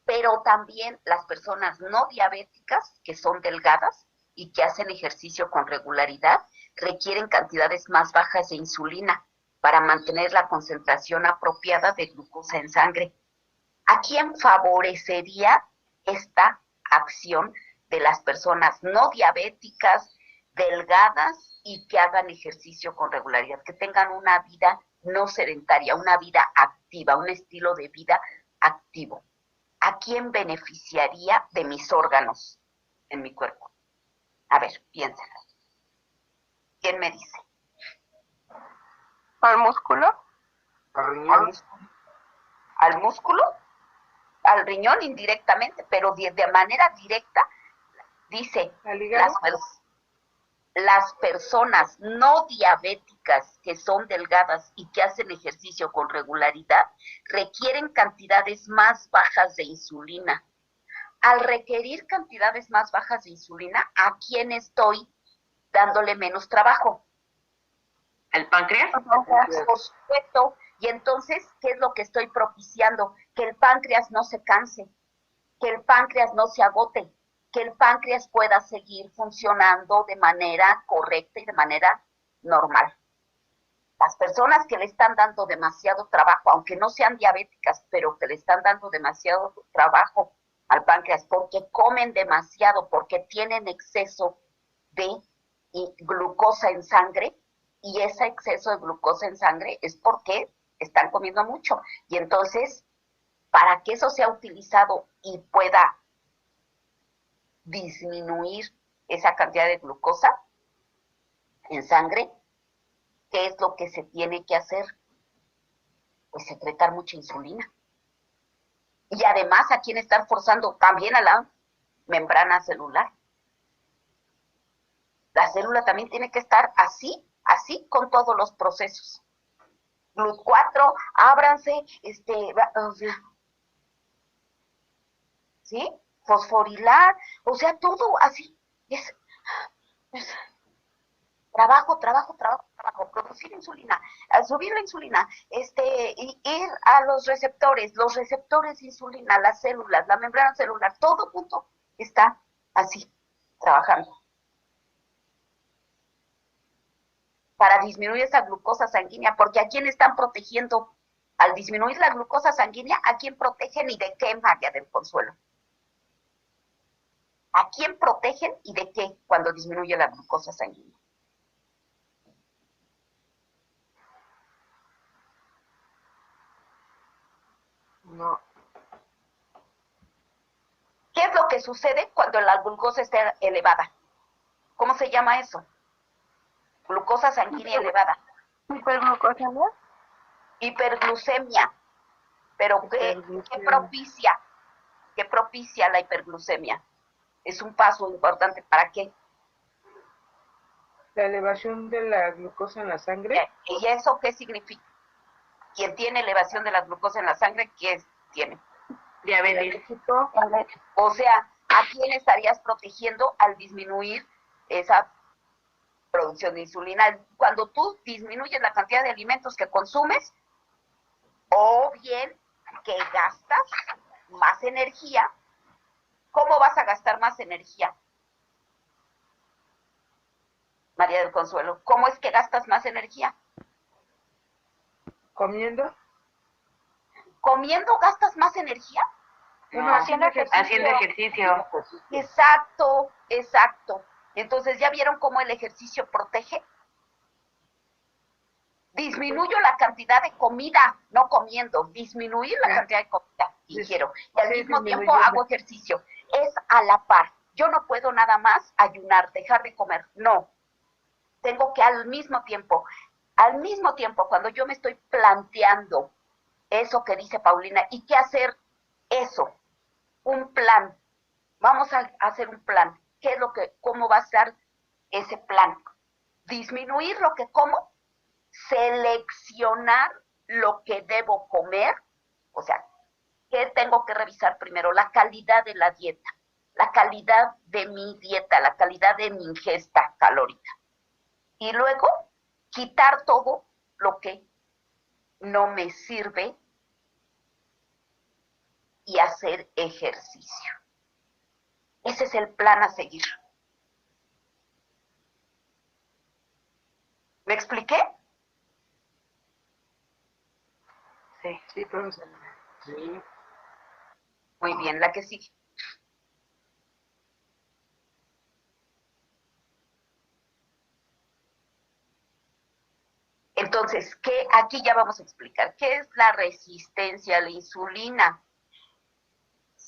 Speaker 2: Pero también las personas no diabéticas, que son delgadas y que hacen ejercicio con regularidad, requieren cantidades más bajas de insulina para mantener la concentración apropiada de glucosa en sangre. ¿A quién favorecería esta acción de las personas no diabéticas, delgadas y que hagan ejercicio con regularidad, que tengan una vida no sedentaria, una vida activa, un estilo de vida activo? ¿A quién beneficiaría de mis órganos en mi cuerpo? A ver, piénsenlo. ¿Quién me dice?
Speaker 4: ¿Al músculo?
Speaker 3: ¿Al
Speaker 2: ¿Al
Speaker 3: riñón?
Speaker 2: músculo? ¿Al músculo? Al riñón indirectamente, pero de manera directa dice
Speaker 5: ¿Al hígado?
Speaker 2: las personas no diabéticas que son delgadas y que hacen ejercicio con regularidad requieren cantidades más bajas de insulina. Al requerir cantidades más bajas de insulina, ¿a quién estoy dándole menos trabajo?
Speaker 5: ¿Al páncreas?
Speaker 2: Por supuesto. Y entonces, ¿qué es lo que estoy propiciando? Que el páncreas no se canse, que el páncreas no se agote, que el páncreas pueda seguir funcionando de manera correcta y de manera normal. Las personas que le están dando demasiado trabajo, aunque no sean diabéticas, pero que le están dando demasiado trabajo al páncreas porque comen demasiado, porque tienen exceso de glucosa en sangre, y ese exceso de glucosa en sangre es porque están comiendo mucho. Y entonces, para que eso sea utilizado y pueda disminuir esa cantidad de glucosa en sangre, ¿qué es lo que se tiene que hacer? Pues secretar mucha insulina. Y además, ¿a quién estar forzando? También a la membrana celular. La célula también tiene que estar así con todos los procesos. GLUT4, ábranse, ¿sí? Fosforilar, o sea, todo así. Es trabajo, producir insulina, subir la insulina, ir a los receptores de insulina, las células, la membrana celular, todo punto está así, trabajando. Para disminuir esa glucosa sanguínea, porque ¿a quién están protegiendo? Al disminuir la glucosa sanguínea, ¿a quién protegen y de qué, María del Consuelo? ¿A quién protegen y de qué cuando disminuye la glucosa sanguínea?
Speaker 3: No.
Speaker 2: ¿Qué es lo que sucede cuando la glucosa está elevada? ¿Cómo se llama eso? Glucosa sanguínea elevada.
Speaker 4: ¿Hiperglucosemia?
Speaker 2: Hiperglucemia. ¿Pero qué propicia? ¿Qué propicia la hiperglucemia? Es un paso importante. ¿Para qué?
Speaker 5: La elevación de la glucosa en la sangre.
Speaker 2: ¿Y eso qué significa? Quien tiene elevación de la glucosa en la sangre, ¿qué tiene?
Speaker 5: Diabetes.
Speaker 2: O sea, ¿a quién estarías protegiendo al disminuir esa producción de insulina? Cuando tú disminuyes la cantidad de alimentos que consumes, o bien que gastas más energía. ¿Cómo vas a gastar más energía? María del Consuelo, ¿cómo es que gastas más energía?
Speaker 5: ¿Comiendo?
Speaker 2: ¿Comiendo gastas más energía?
Speaker 5: No, haciendo ejercicio.
Speaker 2: Exacto. Entonces, ¿ya vieron cómo el ejercicio protege? Disminuyo la cantidad de comida, no comiendo, disminuir la cantidad de comida, ingiero. Y al mismo tiempo hago ejercicio. Es a la par. Yo no puedo nada más ayunar, dejar de comer. No. Tengo que al mismo tiempo, cuando yo me estoy planteando eso que dice Paulina, ¿y qué hacer? Eso, un plan. Vamos a hacer un plan. ¿Cómo va a ser ese plan? Disminuir lo que como, seleccionar lo que debo comer, o sea, ¿qué tengo que revisar primero? La calidad de la dieta, la calidad de mi dieta, la calidad de mi ingesta calórica. Y luego, quitar todo lo que no me sirve y hacer ejercicio. Ese es el plan a seguir. ¿Me expliqué?
Speaker 5: Sí, profesor.
Speaker 3: Sí.
Speaker 2: Muy bien, la que sigue. Entonces, aquí ya vamos a explicar qué es la resistencia a la insulina.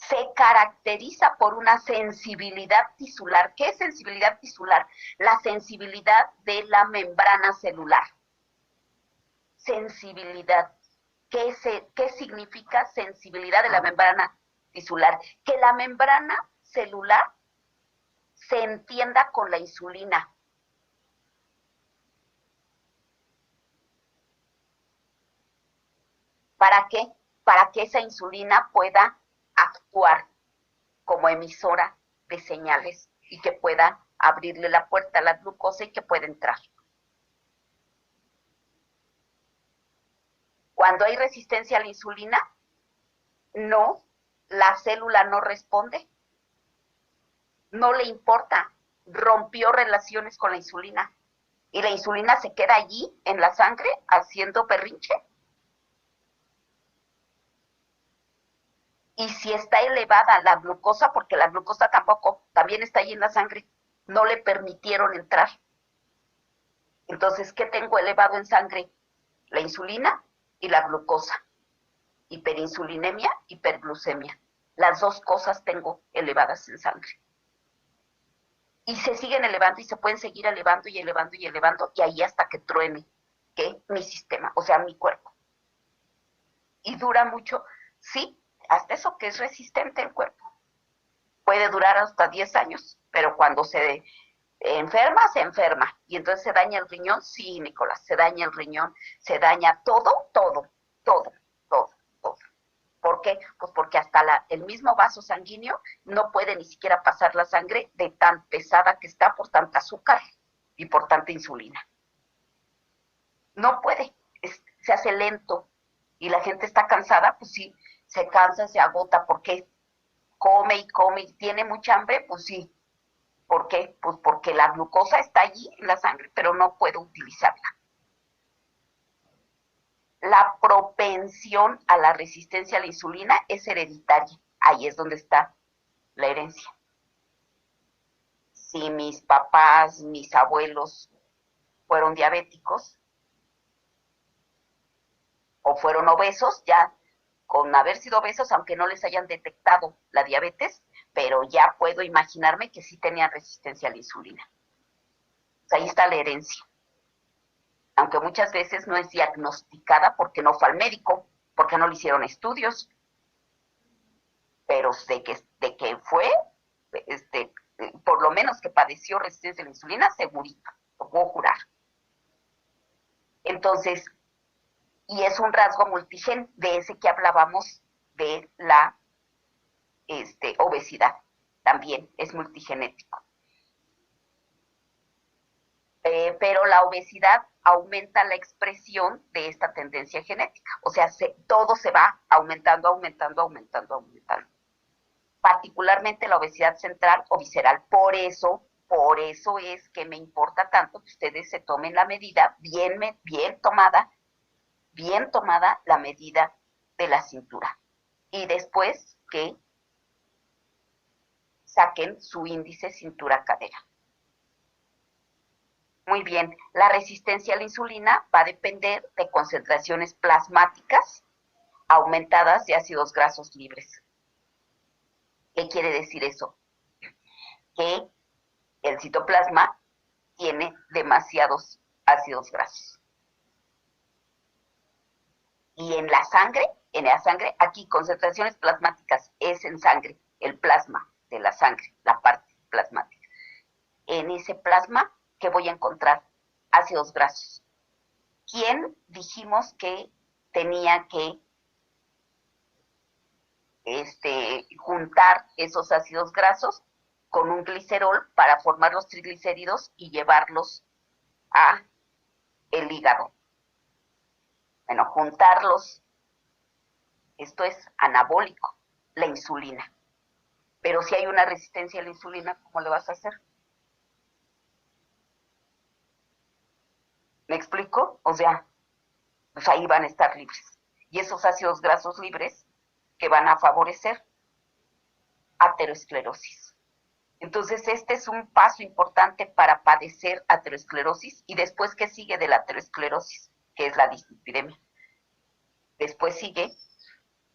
Speaker 2: se caracteriza por una sensibilidad tisular. ¿Qué es sensibilidad tisular? La sensibilidad de la membrana celular. Sensibilidad. ¿Qué significa sensibilidad de la membrana tisular? Que la membrana celular se entienda con la insulina. ¿Para qué? Para que esa insulina pueda actuar como emisora de señales y que pueda abrirle la puerta a la glucosa y que pueda entrar. Cuando hay resistencia a la insulina, no, la célula no responde, no le importa, rompió relaciones con la insulina y la insulina se queda allí en la sangre haciendo berrinche. Y si está elevada la glucosa, porque la glucosa también está allí en la sangre, no le permitieron entrar. Entonces, ¿qué tengo elevado en sangre? La insulina y la glucosa. Hiperinsulinemia, hiperglucemia. Las dos cosas tengo elevadas en sangre. Y se siguen elevando y se pueden seguir elevando y elevando y elevando, y ahí hasta que truene, ¿qué? Mi sistema, o sea, mi cuerpo. Y dura mucho, sí, hasta eso que es resistente el cuerpo. Puede durar hasta 10 años, pero cuando se enferma, se enferma. Y entonces se daña el riñón, sí, Nicolás, se daña el riñón, se daña todo. ¿Por qué? Pues porque hasta el mismo vaso sanguíneo no puede ni siquiera pasar la sangre de tan pesada que está por tanta azúcar y por tanta insulina. No puede, se hace lento. Y la gente está cansada, pues sí, se cansa, se agota, porque come y tiene mucha hambre, pues sí. ¿Por qué? Pues porque la glucosa está allí en la sangre, pero no puede utilizarla. La propensión a la resistencia a la insulina es hereditaria. Ahí es donde está la herencia. Si mis papás, mis abuelos fueron diabéticos o fueron obesos, ya con haber sido obesos, aunque no les hayan detectado la diabetes, pero ya puedo imaginarme que sí tenían resistencia a la insulina. O sea, ahí está la herencia. Aunque muchas veces no es diagnosticada porque no fue al médico, porque no le hicieron estudios, pero de que fue, por lo menos que padeció resistencia a la insulina, segurito, lo puedo jurar. Entonces, y es un rasgo multigen de ese que hablábamos de la obesidad, también es multigenético. Pero la obesidad aumenta la expresión de esta tendencia genética. O sea, todo se va aumentando. Particularmente la obesidad central o visceral. Por eso es que me importa tanto que ustedes se tomen la medida bien tomada la medida de la cintura. Y después que saquen su índice cintura-cadera. Muy bien, la resistencia a la insulina va a depender de concentraciones plasmáticas aumentadas de ácidos grasos libres. ¿Qué quiere decir eso? Que el citoplasma tiene demasiados ácidos grasos. Y en la sangre, aquí concentraciones plasmáticas es en sangre, el plasma de la sangre, la parte plasmática. En ese plasma, ¿qué voy a encontrar? Ácidos grasos. ¿Quién dijimos que tenía que juntar esos ácidos grasos con un glicerol para formar los triglicéridos y llevarlos a el hígado? Bueno, juntarlos, esto es anabólico, la insulina. Pero si hay una resistencia a la insulina, ¿cómo le vas a hacer? ¿Me explico? O sea, pues ahí van a estar libres. Y esos ácidos grasos libres que van a favorecer aterosclerosis. Entonces, este es un paso importante para padecer aterosclerosis. Y después, ¿qué sigue de la aterosclerosis? Que es la dislipidemia. Después sigue,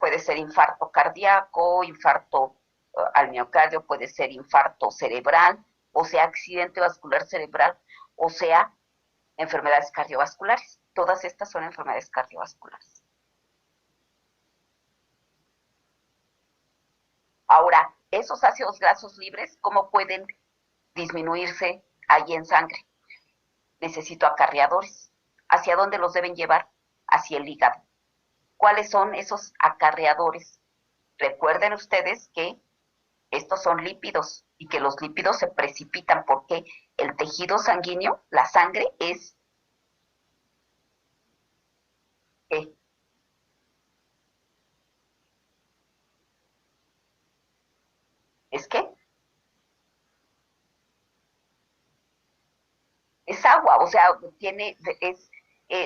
Speaker 2: puede ser infarto cardíaco, infarto al miocardio, puede ser infarto cerebral, o sea, accidente vascular cerebral, o sea, enfermedades cardiovasculares. Todas estas son enfermedades cardiovasculares. Ahora, esos ácidos grasos libres, ¿cómo pueden disminuirse ahí en sangre? Necesito acarreadores. ¿Hacia dónde los deben llevar? Hacia el hígado. ¿Cuáles son esos acarreadores? Recuerden ustedes que estos son lípidos y que los lípidos se precipitan porque el tejido sanguíneo, la sangre, es ¿qué? ¿Es qué? Es agua, o sea,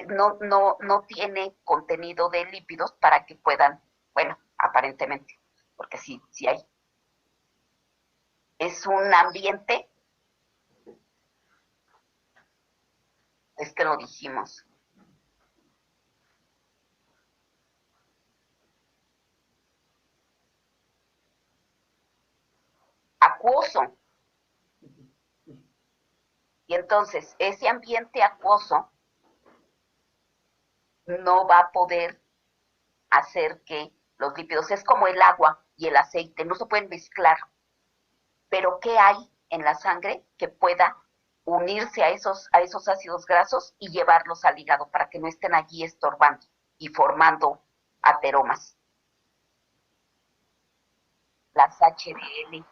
Speaker 2: no tiene contenido de lípidos para que puedan, bueno, aparentemente, porque sí hay. Es un ambiente, es que lo dijimos. Acuoso. Y entonces, ese ambiente acuoso no va a poder hacer que los lípidos, es como el agua y el aceite, no se pueden mezclar. Pero ¿qué hay en la sangre que pueda unirse a esos ácidos grasos y llevarlos al hígado para que no estén allí estorbando y formando ateromas? Las HDL,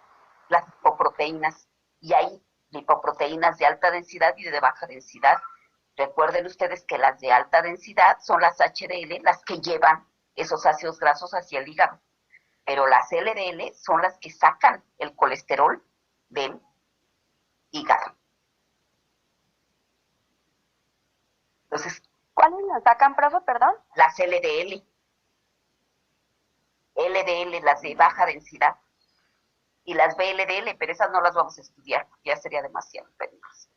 Speaker 2: las lipoproteínas, y hay lipoproteínas de alta densidad y de baja densidad. Recuerden ustedes que las de alta densidad son las HDL, las que llevan esos ácidos grasos hacia el hígado, pero las LDL son las que sacan el colesterol del hígado. Entonces,
Speaker 4: ¿cuáles las sacan, profe, perdón?
Speaker 2: Las LDL, las de baja densidad, y las VLDL, pero esas no las vamos a estudiar, ya sería demasiado peligroso.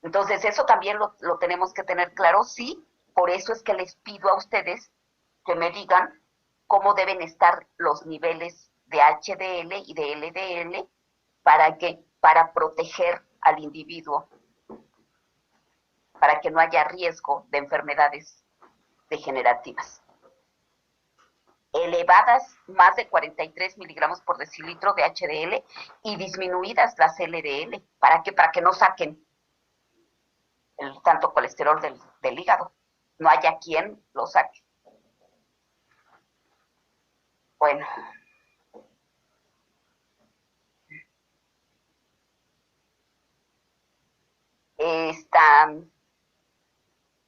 Speaker 2: Entonces, eso también lo tenemos que tener claro, sí, por eso es que les pido a ustedes que me digan cómo deben estar los niveles de HDL y de LDL para proteger al individuo, para que no haya riesgo de enfermedades degenerativas. Elevadas más de 43 miligramos por decilitro de HDL y disminuidas las LDL. ¿Para qué? Para que no saquen tanto colesterol del hígado. No haya quien lo saque. Bueno.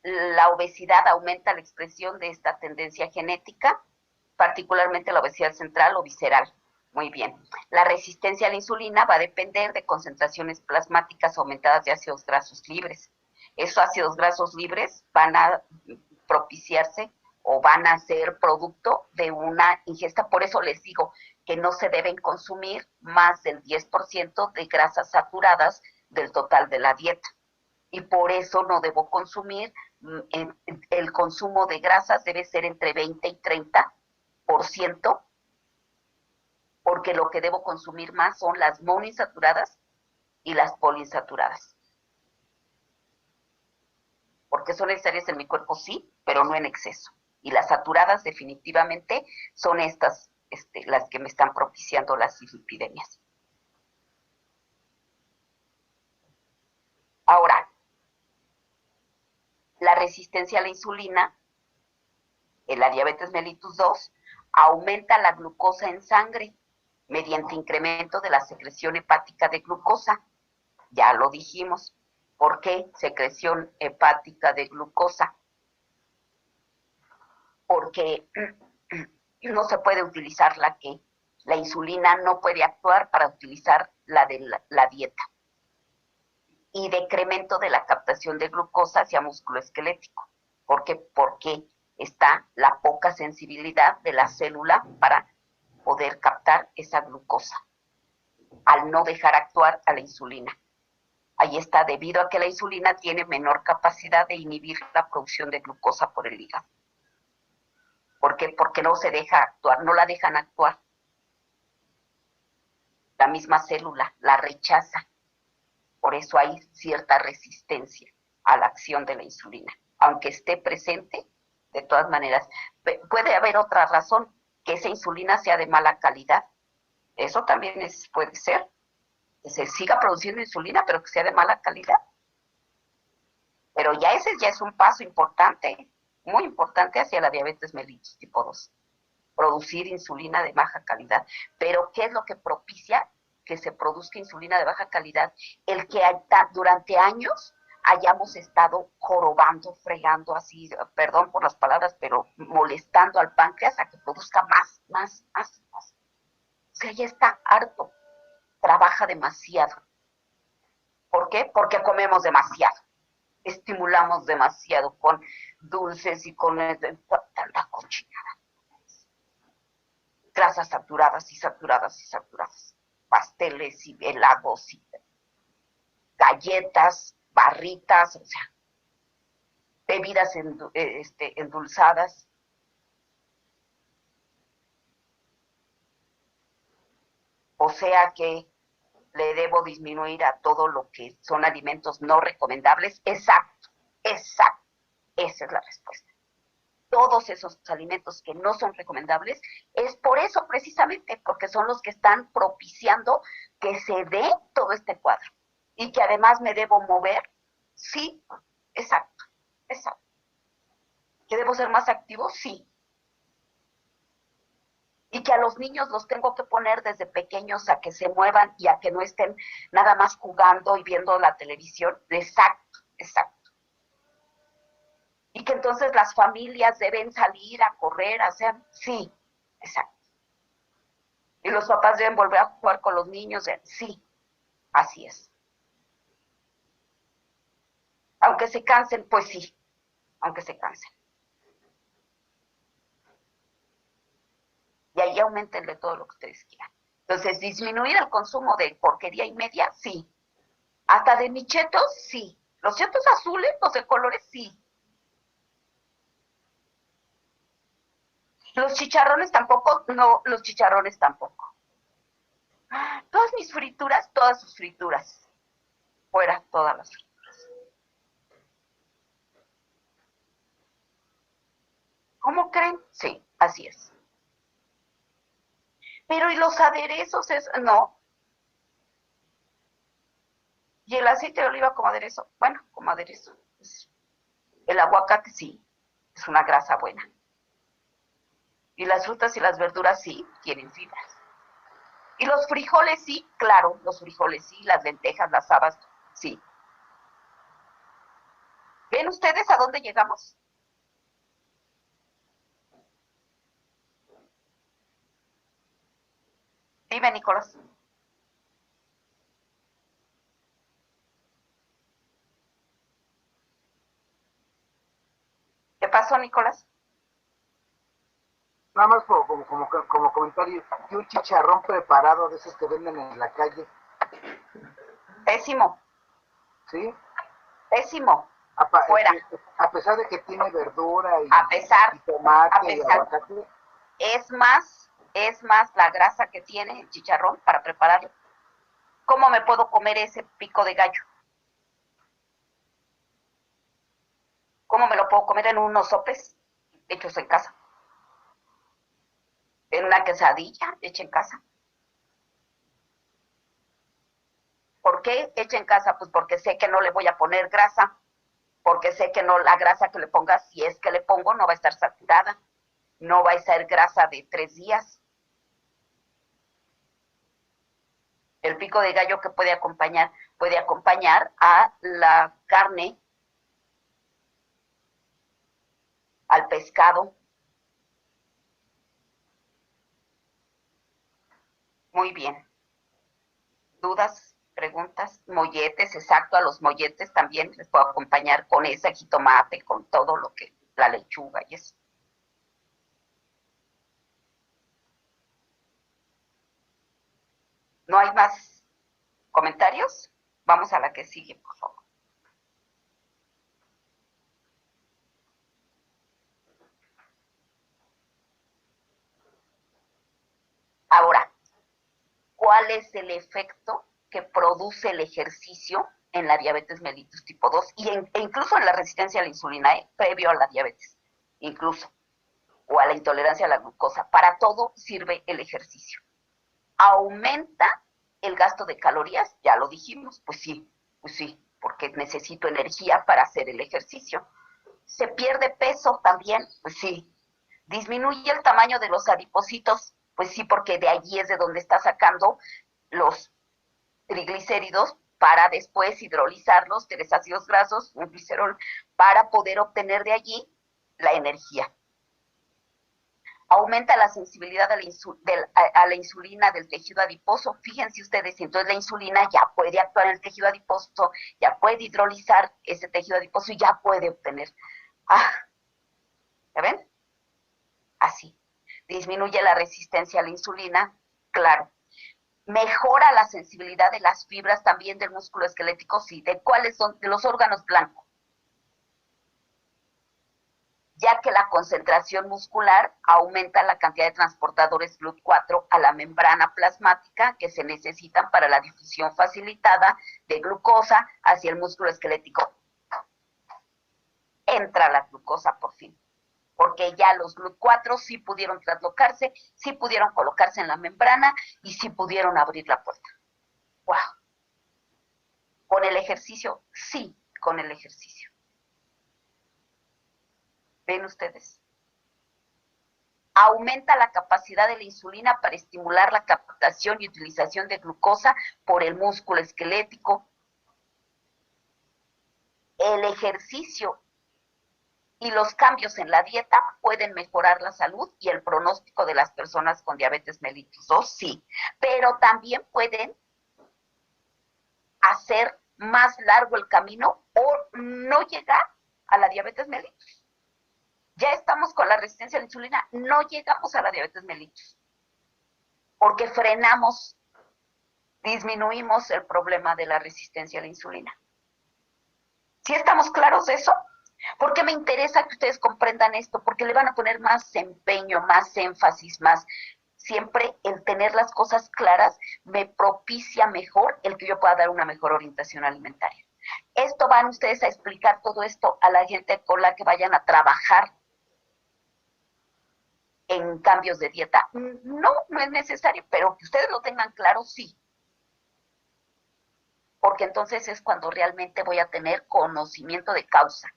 Speaker 2: La obesidad aumenta la expresión de esta tendencia genética, particularmente la obesidad central o visceral. Muy bien. La resistencia a la insulina va a depender de concentraciones plasmáticas aumentadas de ácidos grasos libres. Esos ácidos grasos libres van a propiciarse o van a ser producto de una ingesta. Por eso les digo que no se deben consumir más del 10% de grasas saturadas del total de la dieta. Y por eso no debo consumir, el consumo de grasas debe ser entre 20 y 30%, porque lo que debo consumir más son las monoinsaturadas y las poliinsaturadas. Porque son necesarias en mi cuerpo, sí, pero no en exceso. Y las saturadas definitivamente son estas, las que me están propiciando las dislipidemias. Ahora, la resistencia a la insulina, en la diabetes mellitus 2, aumenta la glucosa en sangre mediante incremento de la secreción hepática de glucosa. Ya lo dijimos. ¿Por qué secreción hepática de glucosa? Porque no se puede utilizar la insulina no puede actuar para utilizar la de la dieta. Y decremento de la captación de glucosa hacia músculo esquelético. ¿Por qué? Porque está la poca sensibilidad de la célula para poder captar esa glucosa, al no dejar actuar a la insulina. Ahí está, debido a que la insulina tiene menor capacidad de inhibir la producción de glucosa por el hígado. ¿Por qué? Porque no se deja actuar, no la dejan actuar. La misma célula la rechaza. Por eso hay cierta resistencia a la acción de la insulina. Aunque esté presente, de todas maneras, puede haber otra razón, que esa insulina sea de mala calidad. Eso también puede ser, que se siga produciendo insulina, pero que sea de mala calidad. Pero ese ya es un paso importante, muy importante hacia la diabetes mellitus tipo 2. Producir insulina de baja calidad. Pero ¿qué es lo que propicia que se produzca insulina de baja calidad? El que durante años hayamos estado jorobando, fregando así, perdón por las palabras, pero molestando al páncreas a que produzca más. O sea, ya está harto, trabaja demasiado. ¿Por qué? Porque comemos demasiado, estimulamos demasiado con dulces y con tanta cochinada. Grasas saturadas y saturadas y saturadas, pasteles y helados y galletas, barritas, o sea, bebidas endulzadas. O sea que le debo disminuir a todo lo que son alimentos no recomendables. Exacto. Esa es la respuesta. Todos esos alimentos que no son recomendables, es por eso precisamente, porque son los que están propiciando que se dé todo este cuadro. Y que además me debo mover. Sí, exacto. ¿Que debo ser más activo? Sí. Y que a los niños los tengo que poner desde pequeños a que se muevan y a que no estén nada más jugando y viendo la televisión. Exacto. Y que entonces las familias deben salir a correr, a hacer, sí, exacto. Y los papás deben volver a jugar con los niños, sí, así es. Aunque se cansen, pues sí, aunque se cansen. Y ahí aumentenle todo lo que ustedes quieran. Entonces, disminuir el consumo de porquería y media, sí. Hasta de mis chetos, sí. Los chetos azules, los de colores, sí. Los chicharrones tampoco, no, los chicharrones tampoco. Todas mis frituras, todas sus frituras. Fuera todas las frituras. ¿Cómo creen? Sí, así es. Pero ¿y los aderezos? No. ¿Y el aceite de oliva como aderezo? Bueno, como aderezo. El aguacate sí, es una grasa buena. Y las frutas y las verduras sí, tienen fibras. Y los frijoles sí, claro, los frijoles sí, las lentejas, las habas, sí. ¿Ven ustedes a dónde llegamos? Dime, Nicolás. ¿Qué pasó, Nicolás?
Speaker 3: Nada más como comentario, y un chicharrón preparado de esos que venden en la calle.
Speaker 2: Pésimo.
Speaker 3: ¿Sí?
Speaker 2: Pésimo. Fuera.
Speaker 3: A pesar de que tiene verdura y, y tomate y aguacate.
Speaker 2: Es más la grasa que tiene el chicharrón para prepararlo. ¿Cómo me puedo comer ese pico de gallo? ¿Cómo me lo puedo comer en unos sopes hechos en casa? En una quesadilla hecha en casa. ¿Por qué hecha en casa? Pues porque sé que no le voy a poner grasa, porque sé que no, la grasa que le ponga, si es que le pongo, no va a estar saturada, no va a ser grasa de 3 días. El pico de gallo que puede acompañar a la carne, al pescado. Muy bien. ¿Dudas? ¿Preguntas? Molletes, exacto, a los molletes también les puedo acompañar con ese jitomate, con todo lo que, la lechuga y eso. ¿No hay más comentarios? Vamos a la que sigue, por favor. cuál es el efecto que produce el ejercicio en la diabetes mellitus tipo 2 e incluso en la resistencia a la insulina, previo a la diabetes, incluso, o a la intolerancia a la glucosa. Para todo sirve el ejercicio. Aumenta el gasto de calorías, ya lo dijimos, pues sí, porque necesito energía para hacer el ejercicio. Se pierde peso también, pues sí. Disminuye el tamaño de los adipocitos, pues sí, porque de allí es de donde está sacando los triglicéridos para después hidrolizarlos, tres ácidos grasos, un glicerol, para poder obtener de allí la energía. Aumenta la sensibilidad a la insulina del tejido adiposo. Fíjense ustedes, entonces la insulina ya puede actuar en el tejido adiposo, ya puede hidrolizar ese tejido adiposo y ya puede obtener. ¿Ya ven? Así. Disminuye la resistencia a la insulina, claro. Mejora la sensibilidad de las fibras también del músculo esquelético, sí. ¿De cuáles son? De los órganos blancos. Ya que la concentración muscular aumenta la cantidad de transportadores GLUT4 a la membrana plasmática que se necesitan para la difusión facilitada de glucosa hacia el músculo esquelético. Entra la glucosa por fin, porque ya los GLUT4 sí pudieron traslocarse, sí pudieron colocarse en la membrana y sí pudieron abrir la puerta. ¡Wow! ¿Con el ejercicio? Sí, con el ejercicio. ¿Ven ustedes? Aumenta la capacidad de la insulina para estimular la captación y utilización de glucosa por el músculo esquelético. El ejercicio y los cambios en la dieta pueden mejorar la salud y el pronóstico de las personas con diabetes mellitus 2, sí, pero también pueden hacer más largo el camino o no llegar a la diabetes mellitus. Ya estamos con la resistencia a la insulina, no llegamos a la diabetes mellitus, porque frenamos, disminuimos el problema de la resistencia a la insulina. ¿Sí estamos claros de eso? ¿Por qué me interesa que ustedes comprendan esto? Porque le van a poner más empeño, más énfasis, más. Siempre el tener las cosas claras me propicia mejor el que yo pueda dar una mejor orientación alimentaria. Esto van ustedes a explicar todo esto a la gente con la que vayan a trabajar en cambios de dieta. No, no es necesario, pero que ustedes lo tengan claro, sí. Porque entonces es cuando realmente voy a tener conocimiento de causa.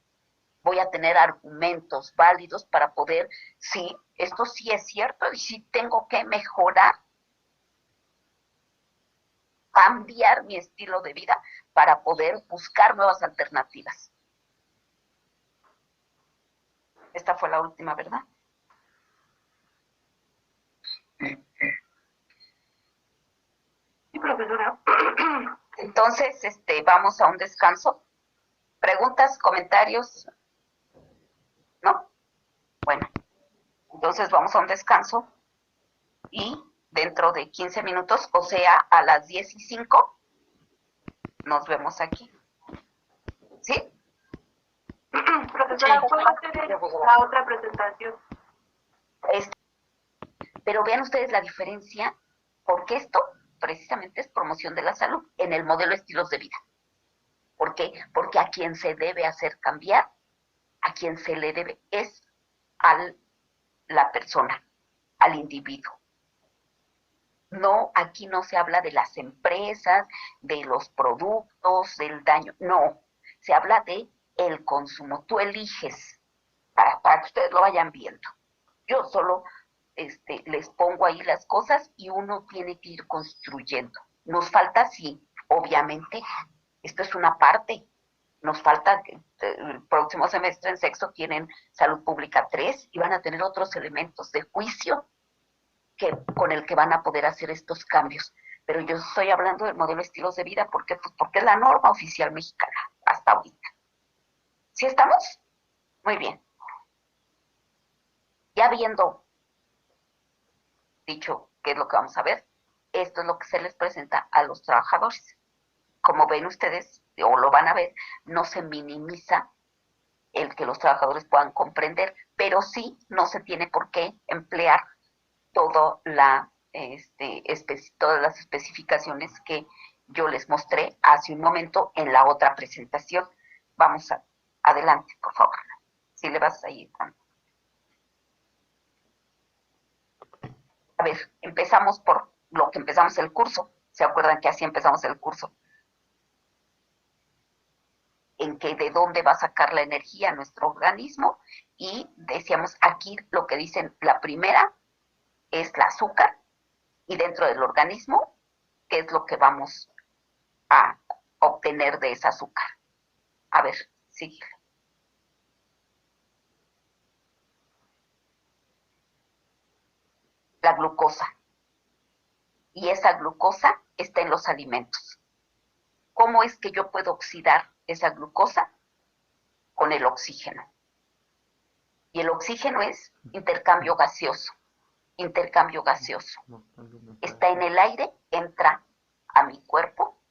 Speaker 2: Voy a tener argumentos válidos para poder, sí, esto sí es cierto y sí tengo que mejorar, cambiar mi estilo de vida para poder buscar nuevas alternativas. Esta fue la última, ¿verdad?
Speaker 5: Sí, profesora.
Speaker 2: Entonces, vamos a un descanso. ¿Preguntas, comentarios? ¿No? Bueno, entonces vamos a un descanso y dentro de 15 minutos, o sea, a las 10:05, nos vemos aquí. ¿Sí?
Speaker 5: Profesora, ¿puedo hacer la otra presentación?
Speaker 2: Pero vean ustedes la diferencia, porque esto precisamente es promoción de la salud en el modelo estilos de vida. ¿Por qué? Porque a quien se debe hacer cambiar, a quien se le debe es a la persona, al individuo. No, aquí no se habla de las empresas, de los productos, del daño, no, se habla de el consumo. Tú eliges para que ustedes lo vayan viendo. Yo solo les pongo ahí las cosas y uno tiene que ir construyendo. Nos falta, sí, obviamente, esto es una parte. Nos falta, el próximo semestre en sexto tienen Salud Pública 3 y van a tener otros elementos de juicio con el que van a poder hacer estos cambios. Pero yo estoy hablando del modelo estilos de vida porque es la norma oficial mexicana hasta ahorita. ¿Sí estamos? Muy bien. Ya habiendo dicho qué es lo que vamos a ver, esto es lo que se les presenta a los trabajadores. Como ven ustedes, o lo van a ver, no se minimiza el que los trabajadores puedan comprender, pero sí no se tiene por qué emplear toda la todas las especificaciones que yo les mostré hace un momento en la otra presentación. Vamos adelante, por favor. Si le vas ahí. A ver, empezamos por lo que empezamos el curso. ¿Se acuerdan que así empezamos el curso? En que de dónde va a sacar la energía nuestro organismo, y decíamos aquí lo que dicen, la primera es el azúcar, y dentro del organismo, ¿qué es lo que vamos a obtener de ese azúcar? A ver, sigue. La glucosa. Y esa glucosa está en los alimentos. ¿Cómo es que yo puedo oxidar esa glucosa? Con el oxígeno. Y el oxígeno es intercambio gaseoso. Intercambio gaseoso. Está en el aire, entra a mi cuerpo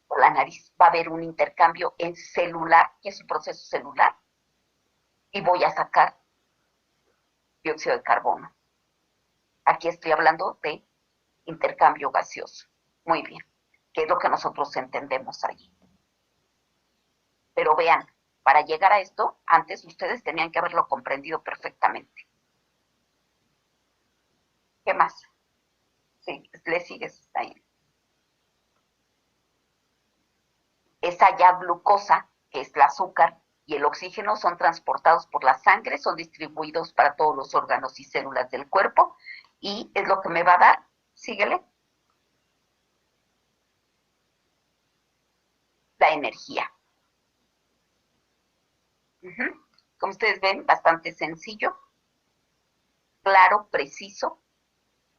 Speaker 2: por la nariz. Va a haber un intercambio en celular, que es un proceso celular, y voy a sacar dióxido de carbono. Aquí estoy hablando de intercambio gaseoso. Muy bien, que es lo que nosotros entendemos allí. Pero vean, para llegar a esto, antes ustedes tenían que haberlo comprendido perfectamente. ¿Qué más? Sí, le sigues ahí. Esa ya glucosa, que es el azúcar, y el oxígeno son transportados por la sangre, son distribuidos para todos los órganos y células del cuerpo, y es lo que me va a dar, síguele, la energía. Como ustedes ven, bastante sencillo, claro, preciso,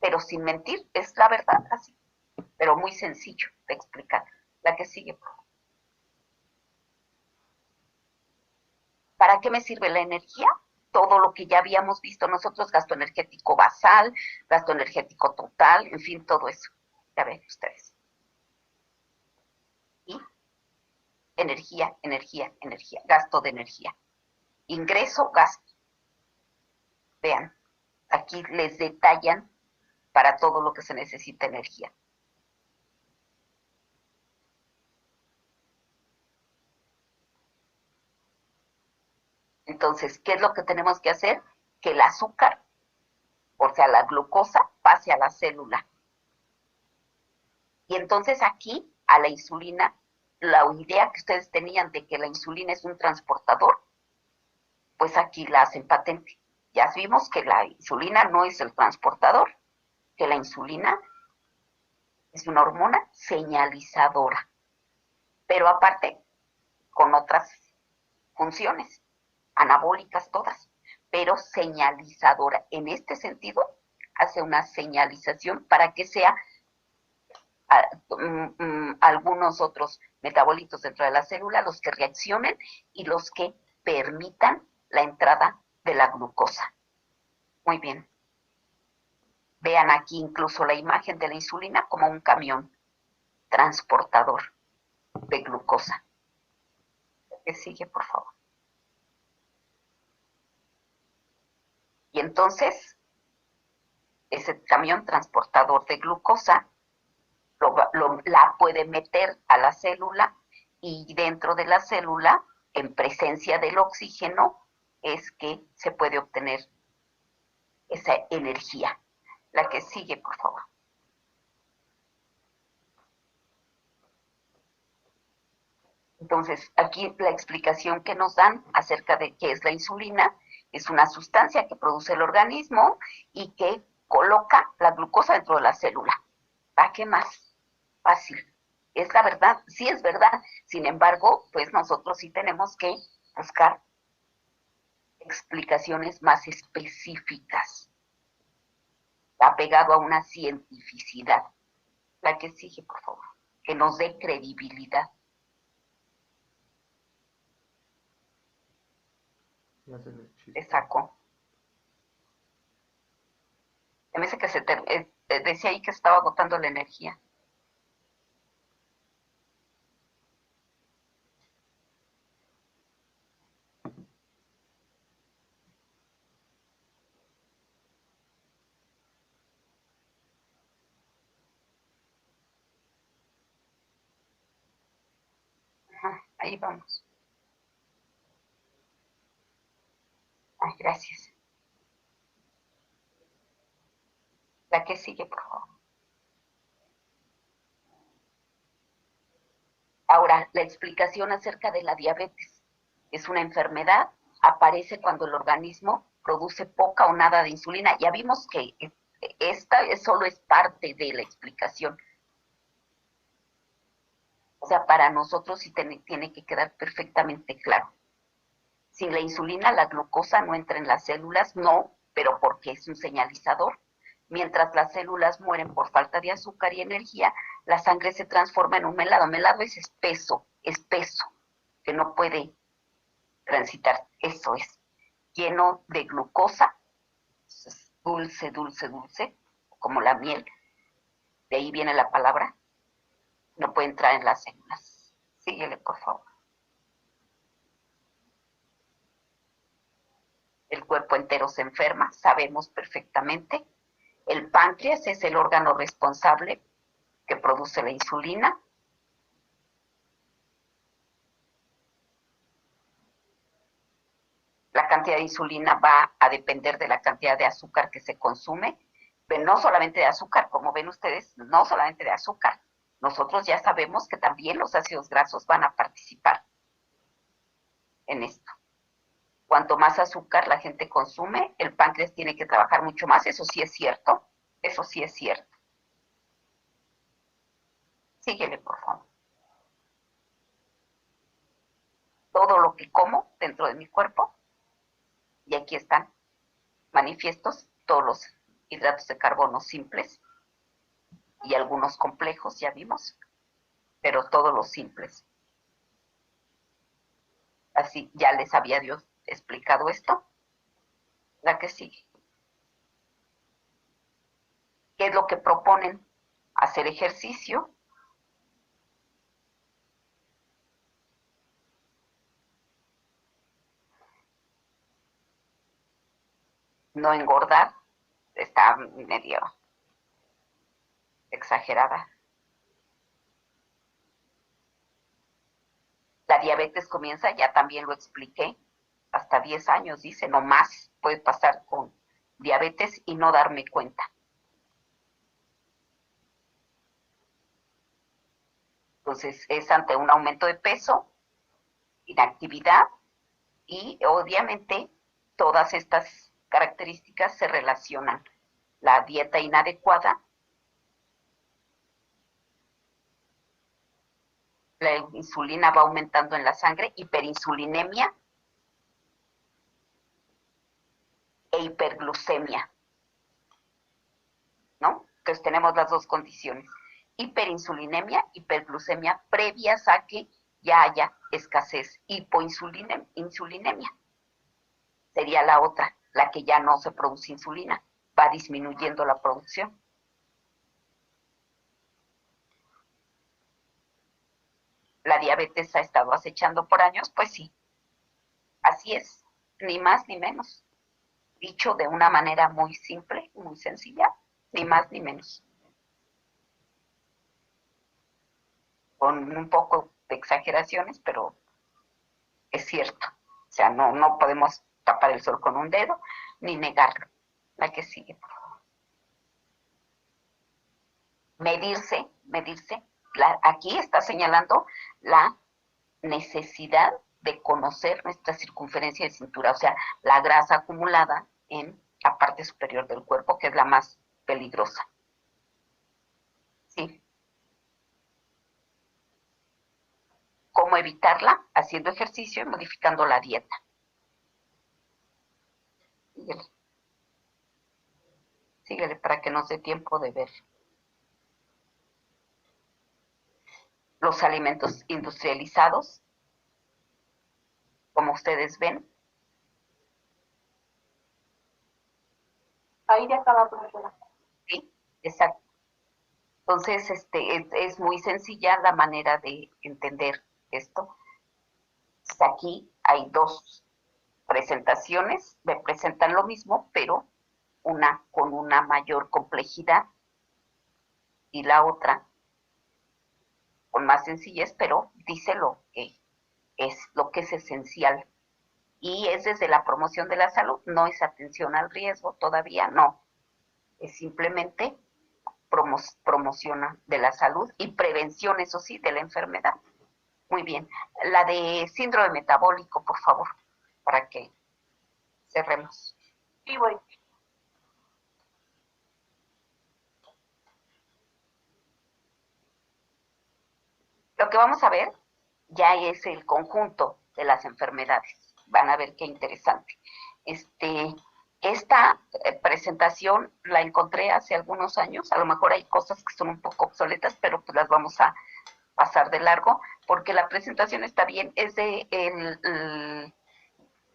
Speaker 2: pero sin mentir, es la verdad así, pero muy sencillo de explicar. La que sigue, por favor. ¿Para qué me sirve la energía? Todo lo que ya habíamos visto nosotros, gasto energético basal, gasto energético total, en fin, todo eso. Ya ven ustedes. Y energía, energía, energía, gasto de energía. Ingreso, gasto. Vean, aquí les detallan para todo lo que se necesita energía. Entonces, ¿qué es lo que tenemos que hacer? Que el azúcar, o sea, la glucosa, pase a la célula. Y entonces aquí, a la insulina, la idea que ustedes tenían de que la insulina es un transportador, pues aquí la hacen patente. Ya vimos que la insulina no es el transportador, que la insulina es una hormona señalizadora, pero aparte con otras funciones, anabólicas todas, pero señalizadora. En este sentido, hace una señalización para que sea algunos otros metabolitos dentro de la célula los que reaccionen y los que permitan la entrada de la glucosa. Muy bien. Vean aquí incluso la imagen de la insulina como un camión transportador de glucosa. ¿Qué sigue, por favor? Y entonces, ese camión transportador de glucosa la puede meter a la célula, y dentro de la célula, en presencia del oxígeno, es que se puede obtener esa energía. La que sigue, por favor. Entonces, aquí la explicación que nos dan acerca de qué es la insulina: es una sustancia que produce el organismo y que coloca la glucosa dentro de la célula. ¿Para qué más? Fácil. Es la verdad, sí es verdad. Sin embargo, pues nosotros sí tenemos que buscar explicaciones más específicas, apegado a una cientificidad. La que sigue, por favor, que nos dé credibilidad. Te saco. Me dice que decía ahí que estaba agotando la energía. Ahí vamos. Ay, gracias. La que sigue, por favor. Ahora, la explicación acerca de la diabetes. Es una enfermedad, aparece cuando el organismo produce poca o nada de insulina. Ya vimos que esta solo es parte de la explicación. O sea, para nosotros sí tiene que quedar perfectamente claro. Sin la insulina, la glucosa no entra en las células, no, pero porque es un señalizador. Mientras las células mueren por falta de azúcar y energía, la sangre se transforma en un melado. Melado es espeso, que no puede transitar. Eso es, lleno de glucosa, es dulce, dulce, dulce, como la miel. De ahí viene la palabra. No puede entrar en las células. Síguele, por favor. El cuerpo entero se enferma, sabemos perfectamente. El páncreas es el órgano responsable que produce la insulina. La cantidad de insulina va a depender de la cantidad de azúcar que se consume, pero no solamente de azúcar, como ven ustedes, no solamente de azúcar. Nosotros ya sabemos que también los ácidos grasos van a participar en esto. Cuanto más azúcar la gente consume, el páncreas tiene que trabajar mucho más. Eso sí es cierto. Eso sí es cierto. Síguele, por favor. Todo lo que como dentro de mi cuerpo, y aquí están manifiestos todos los hidratos de carbono simples y algunos complejos, ya vimos, pero todos los simples. Así, ya les había Dios explicado esto. La que sigue. ¿Qué es lo que proponen? Hacer ejercicio. No engordar. Está medio exagerada. La diabetes comienza, ya también lo expliqué, hasta 10 años, dice, no más puede pasar con diabetes y no darme cuenta. Entonces es ante un aumento de peso, inactividad y obviamente todas estas características se relacionan. La dieta inadecuada, la insulina va aumentando en la sangre, hiperinsulinemia e hiperglucemia, ¿no? Entonces tenemos las dos condiciones. Hiperinsulinemia, hiperglucemia previas a que ya haya escasez. Hipoinsulinemia sería la otra, la que ya no se produce insulina, va disminuyendo la producción. La diabetes ha estado acechando por años, pues sí, así es, ni más ni menos. Dicho de una manera muy simple, muy sencilla, ni más ni menos. Con un poco de exageraciones, pero es cierto. O sea, no podemos tapar el sol con un dedo, ni negarlo. La que sigue, por favor. Medirse. Aquí está señalando la necesidad de conocer nuestra circunferencia de cintura, o sea, la grasa acumulada en la parte superior del cuerpo, que es la más peligrosa. Sí. ¿Cómo evitarla? Haciendo ejercicio y modificando la dieta. Síguele para que nos dé tiempo de ver. Los alimentos industrializados, como ustedes ven.
Speaker 1: Ahí ya estaba, profesora.
Speaker 2: Sí, exacto. Entonces, es muy sencilla la manera de entender esto. Aquí hay dos presentaciones, representan lo mismo, pero una con una mayor complejidad y la otra con más sencillez, pero dice lo que es lo que es esencial. Y es desde la promoción de la salud, no es atención al riesgo, todavía no. Es simplemente promoción de la salud y prevención, eso sí, de la enfermedad. Muy bien. La de síndrome metabólico, por favor, para que cerremos.
Speaker 1: Sí, voy.
Speaker 2: Lo que vamos a ver ya es el conjunto de las enfermedades. Van a ver qué interesante. Esta presentación la encontré hace algunos años. A lo mejor hay cosas que son un poco obsoletas, pero pues las vamos a pasar de largo, porque la presentación está bien. Es de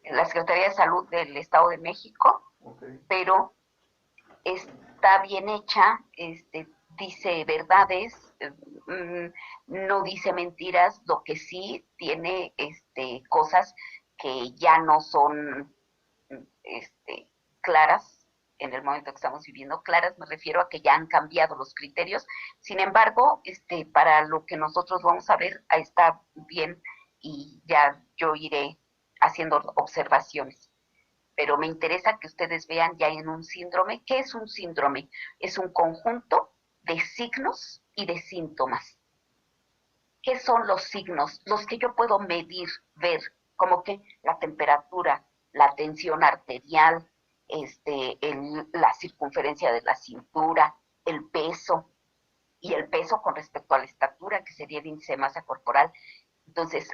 Speaker 2: la Secretaría de Salud del Estado de México, okay, pero está bien hecha, dice verdades, no dice mentiras, lo que sí tiene cosas que ya no son claras en el momento que estamos viviendo. Claras me refiero a que ya han cambiado los criterios. Sin embargo, para lo que nosotros vamos a ver, está bien, y ya yo iré haciendo observaciones. Pero me interesa que ustedes vean ya en un síndrome. ¿Qué es un síndrome? Es un conjunto de signos y de síntomas. ¿Qué son los signos? Los que yo puedo medir, ver, como que la temperatura, la tensión arterial, la circunferencia de la cintura, el peso, y el peso con respecto a la estatura, que sería el índice de masa corporal. Entonces,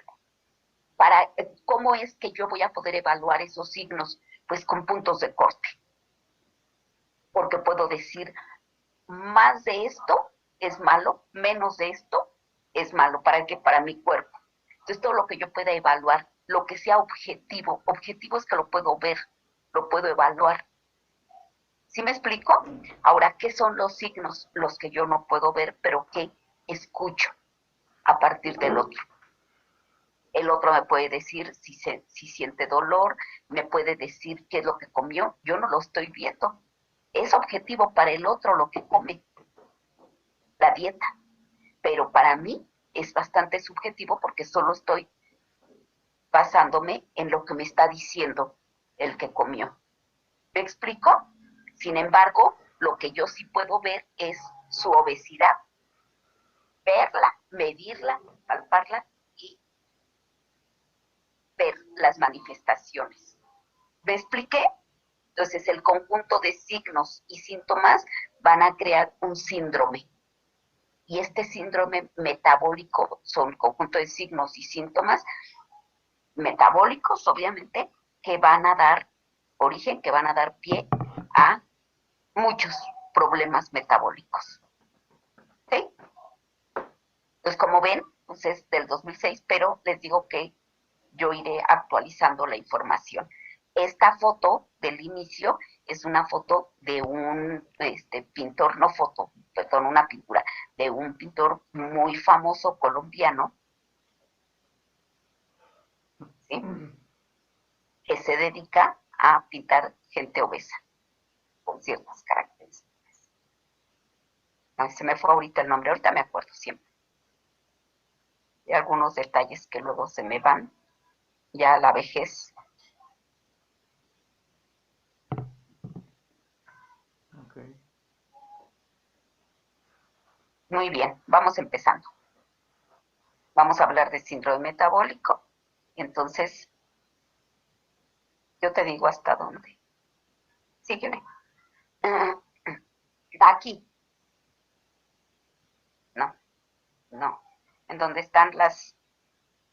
Speaker 2: ¿cómo es que yo voy a poder evaluar esos signos? Pues con puntos de corte. Porque puedo decir, más de esto es malo, menos de esto es malo. ¿Para qué? Para mi cuerpo. Entonces, todo lo que yo pueda evaluar, lo que sea objetivo es que lo puedo ver, lo puedo evaluar. ¿Sí me explico? Ahora, ¿qué son los signos? Los que yo no puedo ver, pero que escucho a partir del otro. El otro me puede decir si siente dolor, me puede decir qué es lo que comió. Yo no lo estoy viendo. Es objetivo para el otro lo que come, la dieta. Pero para mí es bastante subjetivo porque solo estoy basándome en lo que me está diciendo el que comió. ¿Me explico? Sin embargo, lo que yo sí puedo ver es su obesidad. Verla, medirla, palparla y ver las manifestaciones. ¿Me expliqué? Entonces, el conjunto de signos y síntomas van a crear un síndrome. Y este síndrome metabólico son conjunto de signos y síntomas metabólicos, obviamente, que van a dar origen, que van a dar pie a muchos problemas metabólicos. ¿Sí? Pues como ven, pues es del 2006, pero les digo que yo iré actualizando la información. Esta foto del inicio es una foto de un pintor, no foto, perdón, una pintura, de un pintor muy famoso colombiano, ¿sí?, que se dedica a pintar gente obesa, con ciertas características. No, se me fue ahorita el nombre, ahorita me acuerdo siempre. Y algunos detalles que luego se me van, ya a la vejez. Okay. Muy bien, vamos empezando. Vamos a hablar de síndrome metabólico. Entonces, yo te digo hasta dónde. Sígueme. Aquí. No, no. ¿En dónde están las?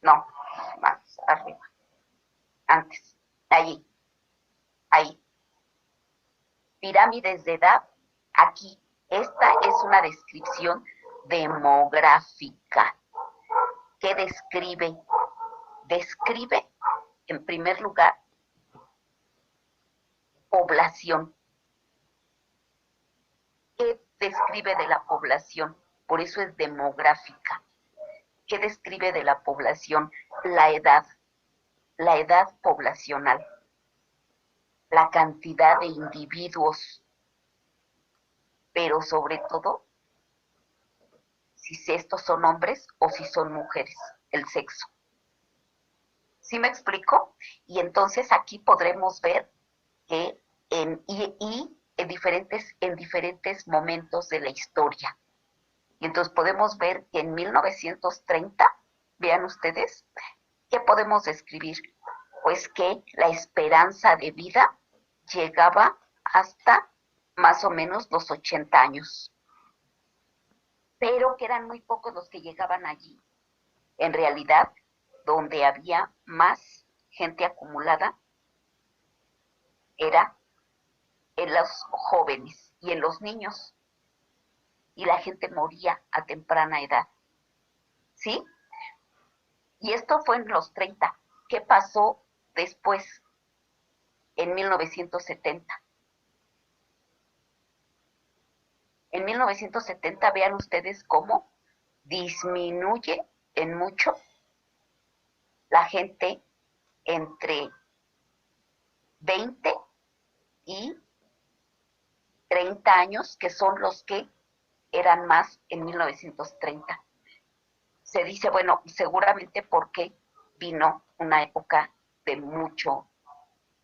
Speaker 2: No, más arriba. Antes. Allí. Ahí. Pirámides de edad. Aquí. Esta es una descripción demográfica. ¿Qué describe? Describe, en primer lugar, población. ¿Qué describe de la población? Por eso es demográfica. ¿Qué describe de la población? La edad poblacional, la cantidad de individuos, pero sobre todo, si estos son hombres o si son mujeres, el sexo. ¿Sí me explico? Y entonces aquí podremos ver que en diferentes momentos de la historia. Y entonces podemos ver que en 1930, vean ustedes, ¿qué podemos describir? Pues que la esperanza de vida llegaba hasta más o menos los 80 años, pero que eran muy pocos los que llegaban allí. En realidad, donde había más gente acumulada era en los jóvenes y en los niños, y la gente moría a temprana edad, ¿sí? Y esto fue en los 30. ¿Qué pasó después, en 1970? En 1970 vean ustedes cómo disminuye en mucho la gente entre 20 y 30 años, que son los que eran más en 1930. Se dice, bueno, seguramente porque vino una época de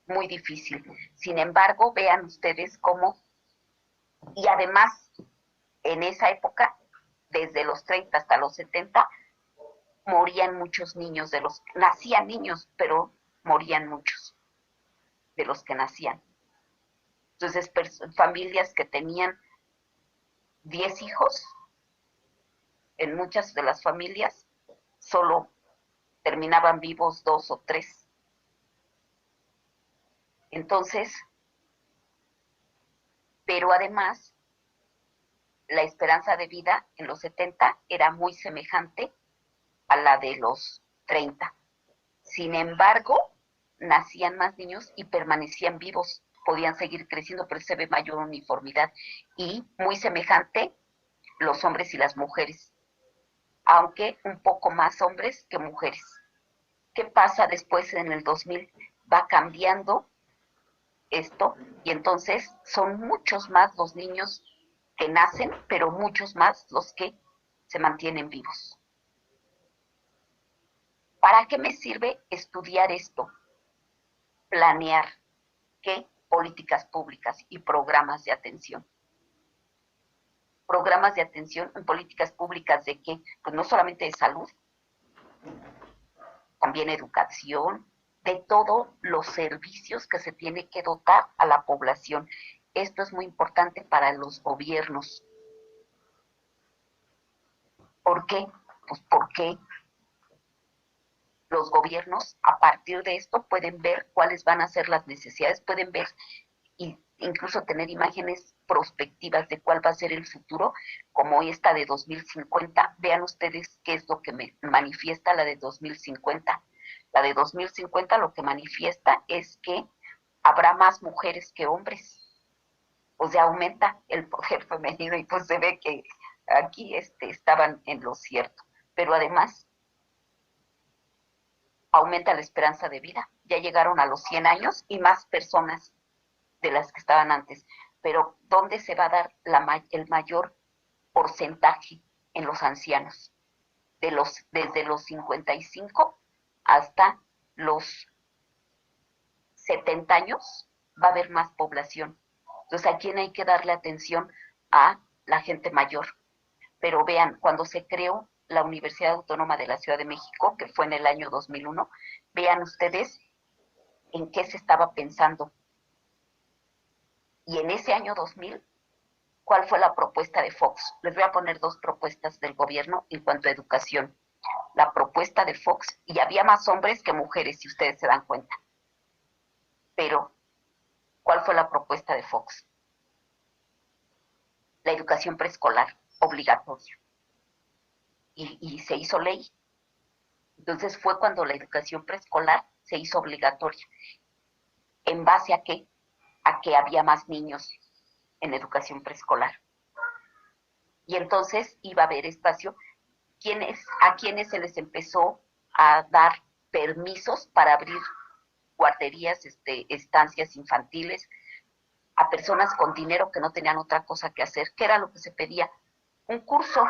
Speaker 2: muy difícil. Sin embargo, vean ustedes cómo, y además, en esa época, desde los 30 hasta los 70, morían muchos niños, nacían niños, pero morían muchos de los que nacían. Entonces, familias que tenían 10 hijos, en muchas de las familias, solo terminaban vivos 2 o 3. Entonces, pero además, la esperanza de vida en los 70 era muy semejante a la de los 30. Sin embargo, nacían más niños y permanecían vivos, podían seguir creciendo, pero se ve mayor uniformidad y muy semejante los hombres y las mujeres, aunque un poco más hombres que mujeres. ¿Qué pasa después en el 2000? Va cambiando esto y entonces son muchos más los niños que nacen, pero muchos más los que se mantienen vivos. ¿Para qué me sirve estudiar esto? Planear qué políticas públicas y programas de atención. Programas de atención en políticas públicas de qué? Pues no solamente de salud, también educación, de todos los servicios que se tiene que dotar a la población. Esto es muy importante para los gobiernos. ¿Por qué? Pues porque los gobiernos a partir de esto pueden ver cuáles van a ser las necesidades, pueden ver e incluso tener imágenes prospectivas de cuál va a ser el futuro, como esta de 2050. Vean ustedes qué es lo que manifiesta la de 2050. La de 2050 lo que manifiesta es que habrá más mujeres que hombres. O sea, aumenta el poder femenino y pues se ve que aquí estaban en lo cierto. Pero además aumenta la esperanza de vida. Ya llegaron a los 100 años y más personas de las que estaban antes. Pero ¿dónde se va a dar el mayor porcentaje? En los ancianos. Desde los 55 hasta los 70 años va a haber más población. Entonces, ¿a quién hay que darle atención? A la gente mayor. Pero vean, cuando se creó la Universidad Autónoma de la Ciudad de México, que fue en el año 2001, vean ustedes en qué se estaba pensando. Y en ese año 2000, ¿cuál fue la propuesta de Fox? Les voy a poner 2 propuestas del gobierno en cuanto a educación. La propuesta de Fox, y había más hombres que mujeres, si ustedes se dan cuenta. Pero, ¿cuál fue la propuesta de Fox? La educación preescolar obligatoria. Y se hizo ley. Entonces fue cuando la educación preescolar se hizo obligatoria. ¿En base a qué? A que había más niños en educación preescolar. Y entonces iba a haber espacio. ¿A quienes se les empezó a dar permisos para abrir guarderías, estancias infantiles? A personas con dinero que no tenían otra cosa que hacer. ¿Qué era lo que se pedía? Un curso,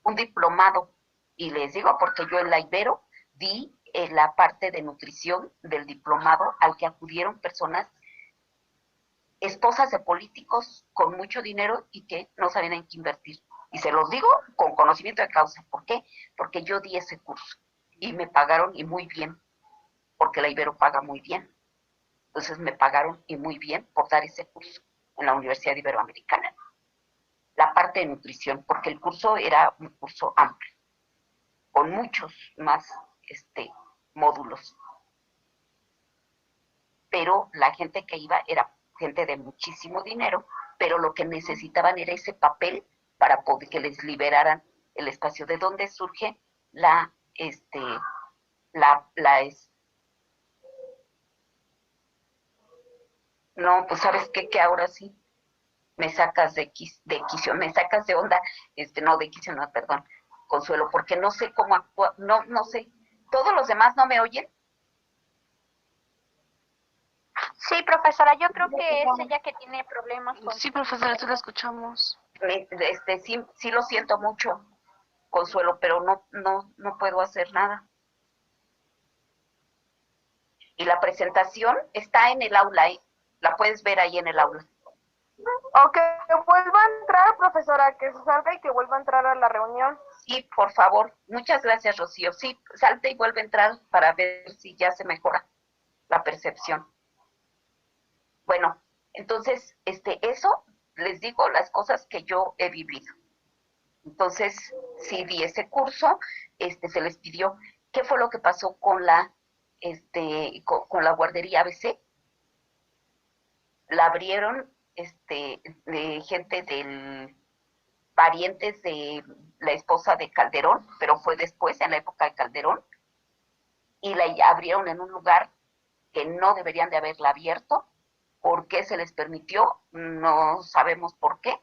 Speaker 2: un diplomado. Y les digo, porque yo en la Ibero di la parte de nutrición del diplomado al que acudieron personas, esposas de políticos con mucho dinero y que no sabían en qué invertir. Y se los digo con conocimiento de causa. ¿Por qué? Porque yo di ese curso y me pagaron y muy bien, porque la Ibero paga muy bien. Entonces me pagaron y muy bien por dar ese curso en la Universidad Iberoamericana. La parte de nutrición, porque el curso era un curso amplio, con muchos más módulos. Pero la gente que iba era gente de muchísimo dinero, pero lo que necesitaban era ese papel para poder que les liberaran el espacio. ¿De dónde surge no, pues sabes qué, que ahora sí me sacas de quicio, me sacas de onda, no, de quicio, no, perdón, Consuelo, porque no sé cómo actúa, no sé, todos los demás no me oyen.
Speaker 1: Sí, profesora, yo creo que es ella que tiene problemas con...
Speaker 6: Sí, profesora, sí la escuchamos.
Speaker 2: Sí lo siento mucho, Consuelo, pero no puedo hacer nada. Y la presentación está en el aula, la puedes ver ahí en el aula.
Speaker 7: O que vuelva a entrar, profesora, que se salga y que vuelva a entrar a la reunión.
Speaker 2: Sí, por favor. Muchas gracias, Rocío. Sí, salte y vuelve a entrar para ver si ya se mejora la percepción. Bueno, entonces, eso les digo las cosas que yo he vivido. Entonces, sí di ese curso, se les pidió. ¿Qué fue lo que pasó con la guardería ABC? La abrieron de gente del parientes de la esposa de Calderón, pero fue después, en la época de Calderón, y la abrieron en un lugar que no deberían de haberla abierto. ¿Por qué se les permitió? No sabemos por qué,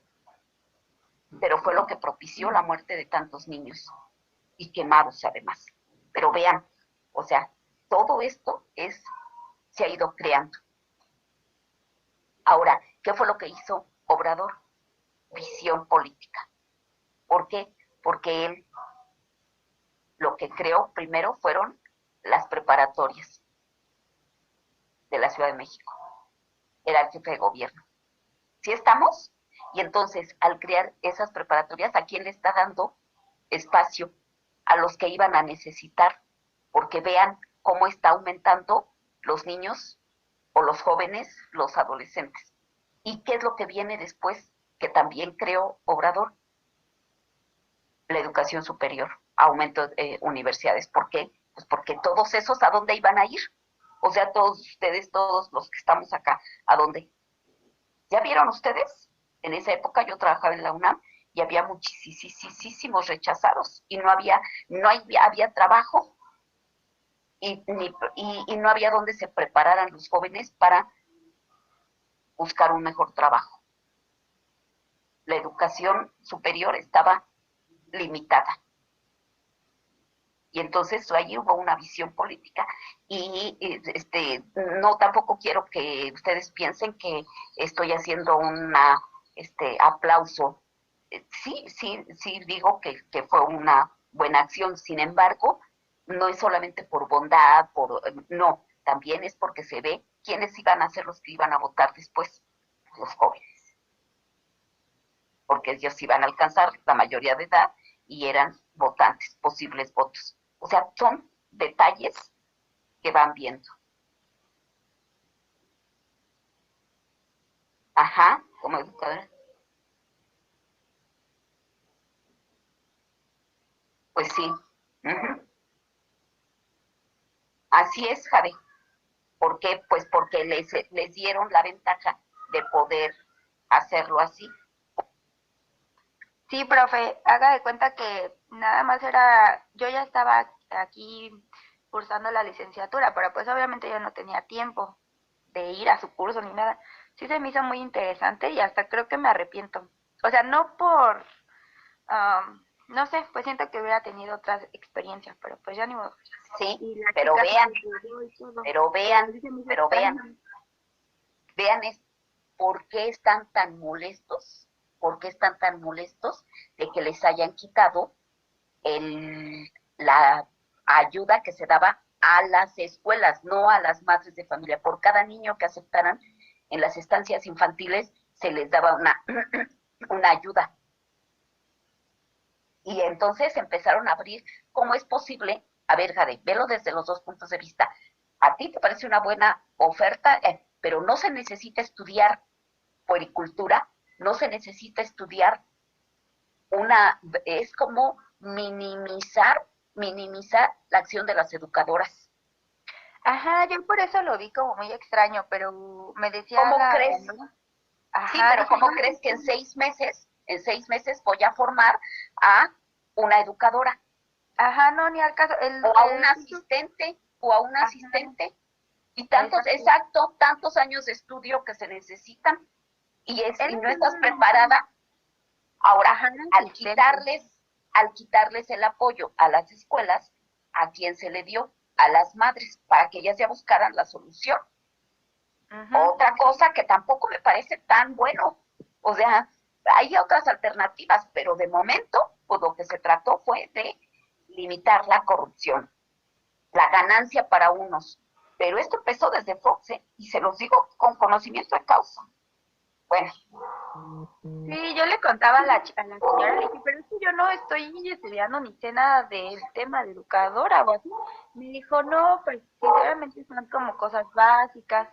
Speaker 2: pero fue lo que propició la muerte de tantos niños, y quemados además. Pero vean, o sea, todo esto se ha ido creando. Ahora, ¿qué fue lo que hizo Obrador? Visión política. ¿Por qué? Porque él lo que creó primero fueron las preparatorias de la Ciudad de México. Era el jefe de gobierno. ¿Sí estamos? Y entonces, al crear esas preparatorias, ¿a quién le está dando espacio? A los que iban a necesitar, porque vean cómo está aumentando los niños o los jóvenes, los adolescentes. ¿Y qué es lo que viene después? Que también creó Obrador. La educación superior, aumento de universidades. ¿Por qué? Pues porque todos esos, ¿a dónde iban a ir? O sea, todos ustedes, todos los que estamos acá, ¿a dónde? ¿Ya vieron ustedes? En esa época yo trabajaba en la UNAM y había muchísimos rechazados y no había trabajo y no había donde se prepararan los jóvenes para buscar un mejor trabajo. La educación superior estaba limitada. Y entonces allí hubo una visión política y no, tampoco quiero que ustedes piensen que estoy haciendo una aplauso. Sí digo que fue una buena acción. Sin embargo, no es solamente por bondad, no, también es porque se ve quiénes iban a ser los que iban a votar después, los jóvenes, porque ellos iban a alcanzar la mayoría de edad y eran votantes, posibles votos. O sea, son detalles que van viendo. Ajá, como educadora. Pues sí. Uh-huh. Así es, Javi. ¿Por qué? Pues porque les dieron la ventaja de poder hacerlo así.
Speaker 4: Sí, profe, haga de cuenta que nada más yo ya estaba aquí cursando la licenciatura, pero pues obviamente yo no tenía tiempo de ir a su curso ni nada. Sí se me hizo muy interesante y hasta creo que me arrepiento. O sea, no por, no sé, pues siento que hubiera tenido otras experiencias, pero pues ya ni modo.
Speaker 2: Sí, pero vean por qué están tan molestos, de que les hayan quitado la ayuda que se daba a las escuelas, no a las madres de familia. Por cada niño que aceptaran en las estancias infantiles se les daba una ayuda. Y entonces empezaron a abrir, ¿cómo es posible? A ver, Jade, velo desde los dos puntos de vista. A ti te parece una buena oferta, pero no se necesita estudiar puericultura, no se necesita estudiar es como minimizar la acción de las educadoras.
Speaker 4: Ajá, yo por eso lo vi como muy extraño, pero me decía
Speaker 2: ¿Cómo
Speaker 4: la
Speaker 2: crees?
Speaker 4: señora.
Speaker 2: Sí,
Speaker 4: Ajá,
Speaker 2: pero
Speaker 4: dije,
Speaker 2: ¿cómo
Speaker 4: no,
Speaker 2: crees que en 6 meses voy a formar a una educadora?
Speaker 4: ajá, no, ni al caso.
Speaker 2: O a un asistente,
Speaker 4: Ajá,
Speaker 2: y tantos años de estudio que se necesitan, y
Speaker 4: él
Speaker 2: no estás preparada. Ahora,
Speaker 4: ajá,
Speaker 2: al
Speaker 4: asistente.
Speaker 2: quitarles el apoyo a las escuelas, ¿a quién se le dio? A las madres, para que ellas ya buscaran la solución. Otra cosa que tampoco me parece tan bueno. O sea, hay otras alternativas, pero de momento, pues lo que se trató fue de limitar la corrupción, la ganancia para unos. Pero esto empezó desde Fox, y se los digo con conocimiento de causa. Bueno.
Speaker 4: Sí, yo le contaba a la señora, le dije, pero es que yo no estoy estudiando ni sé nada del tema de educadora o así. Me dijo, no, pues sinceramente son como cosas básicas.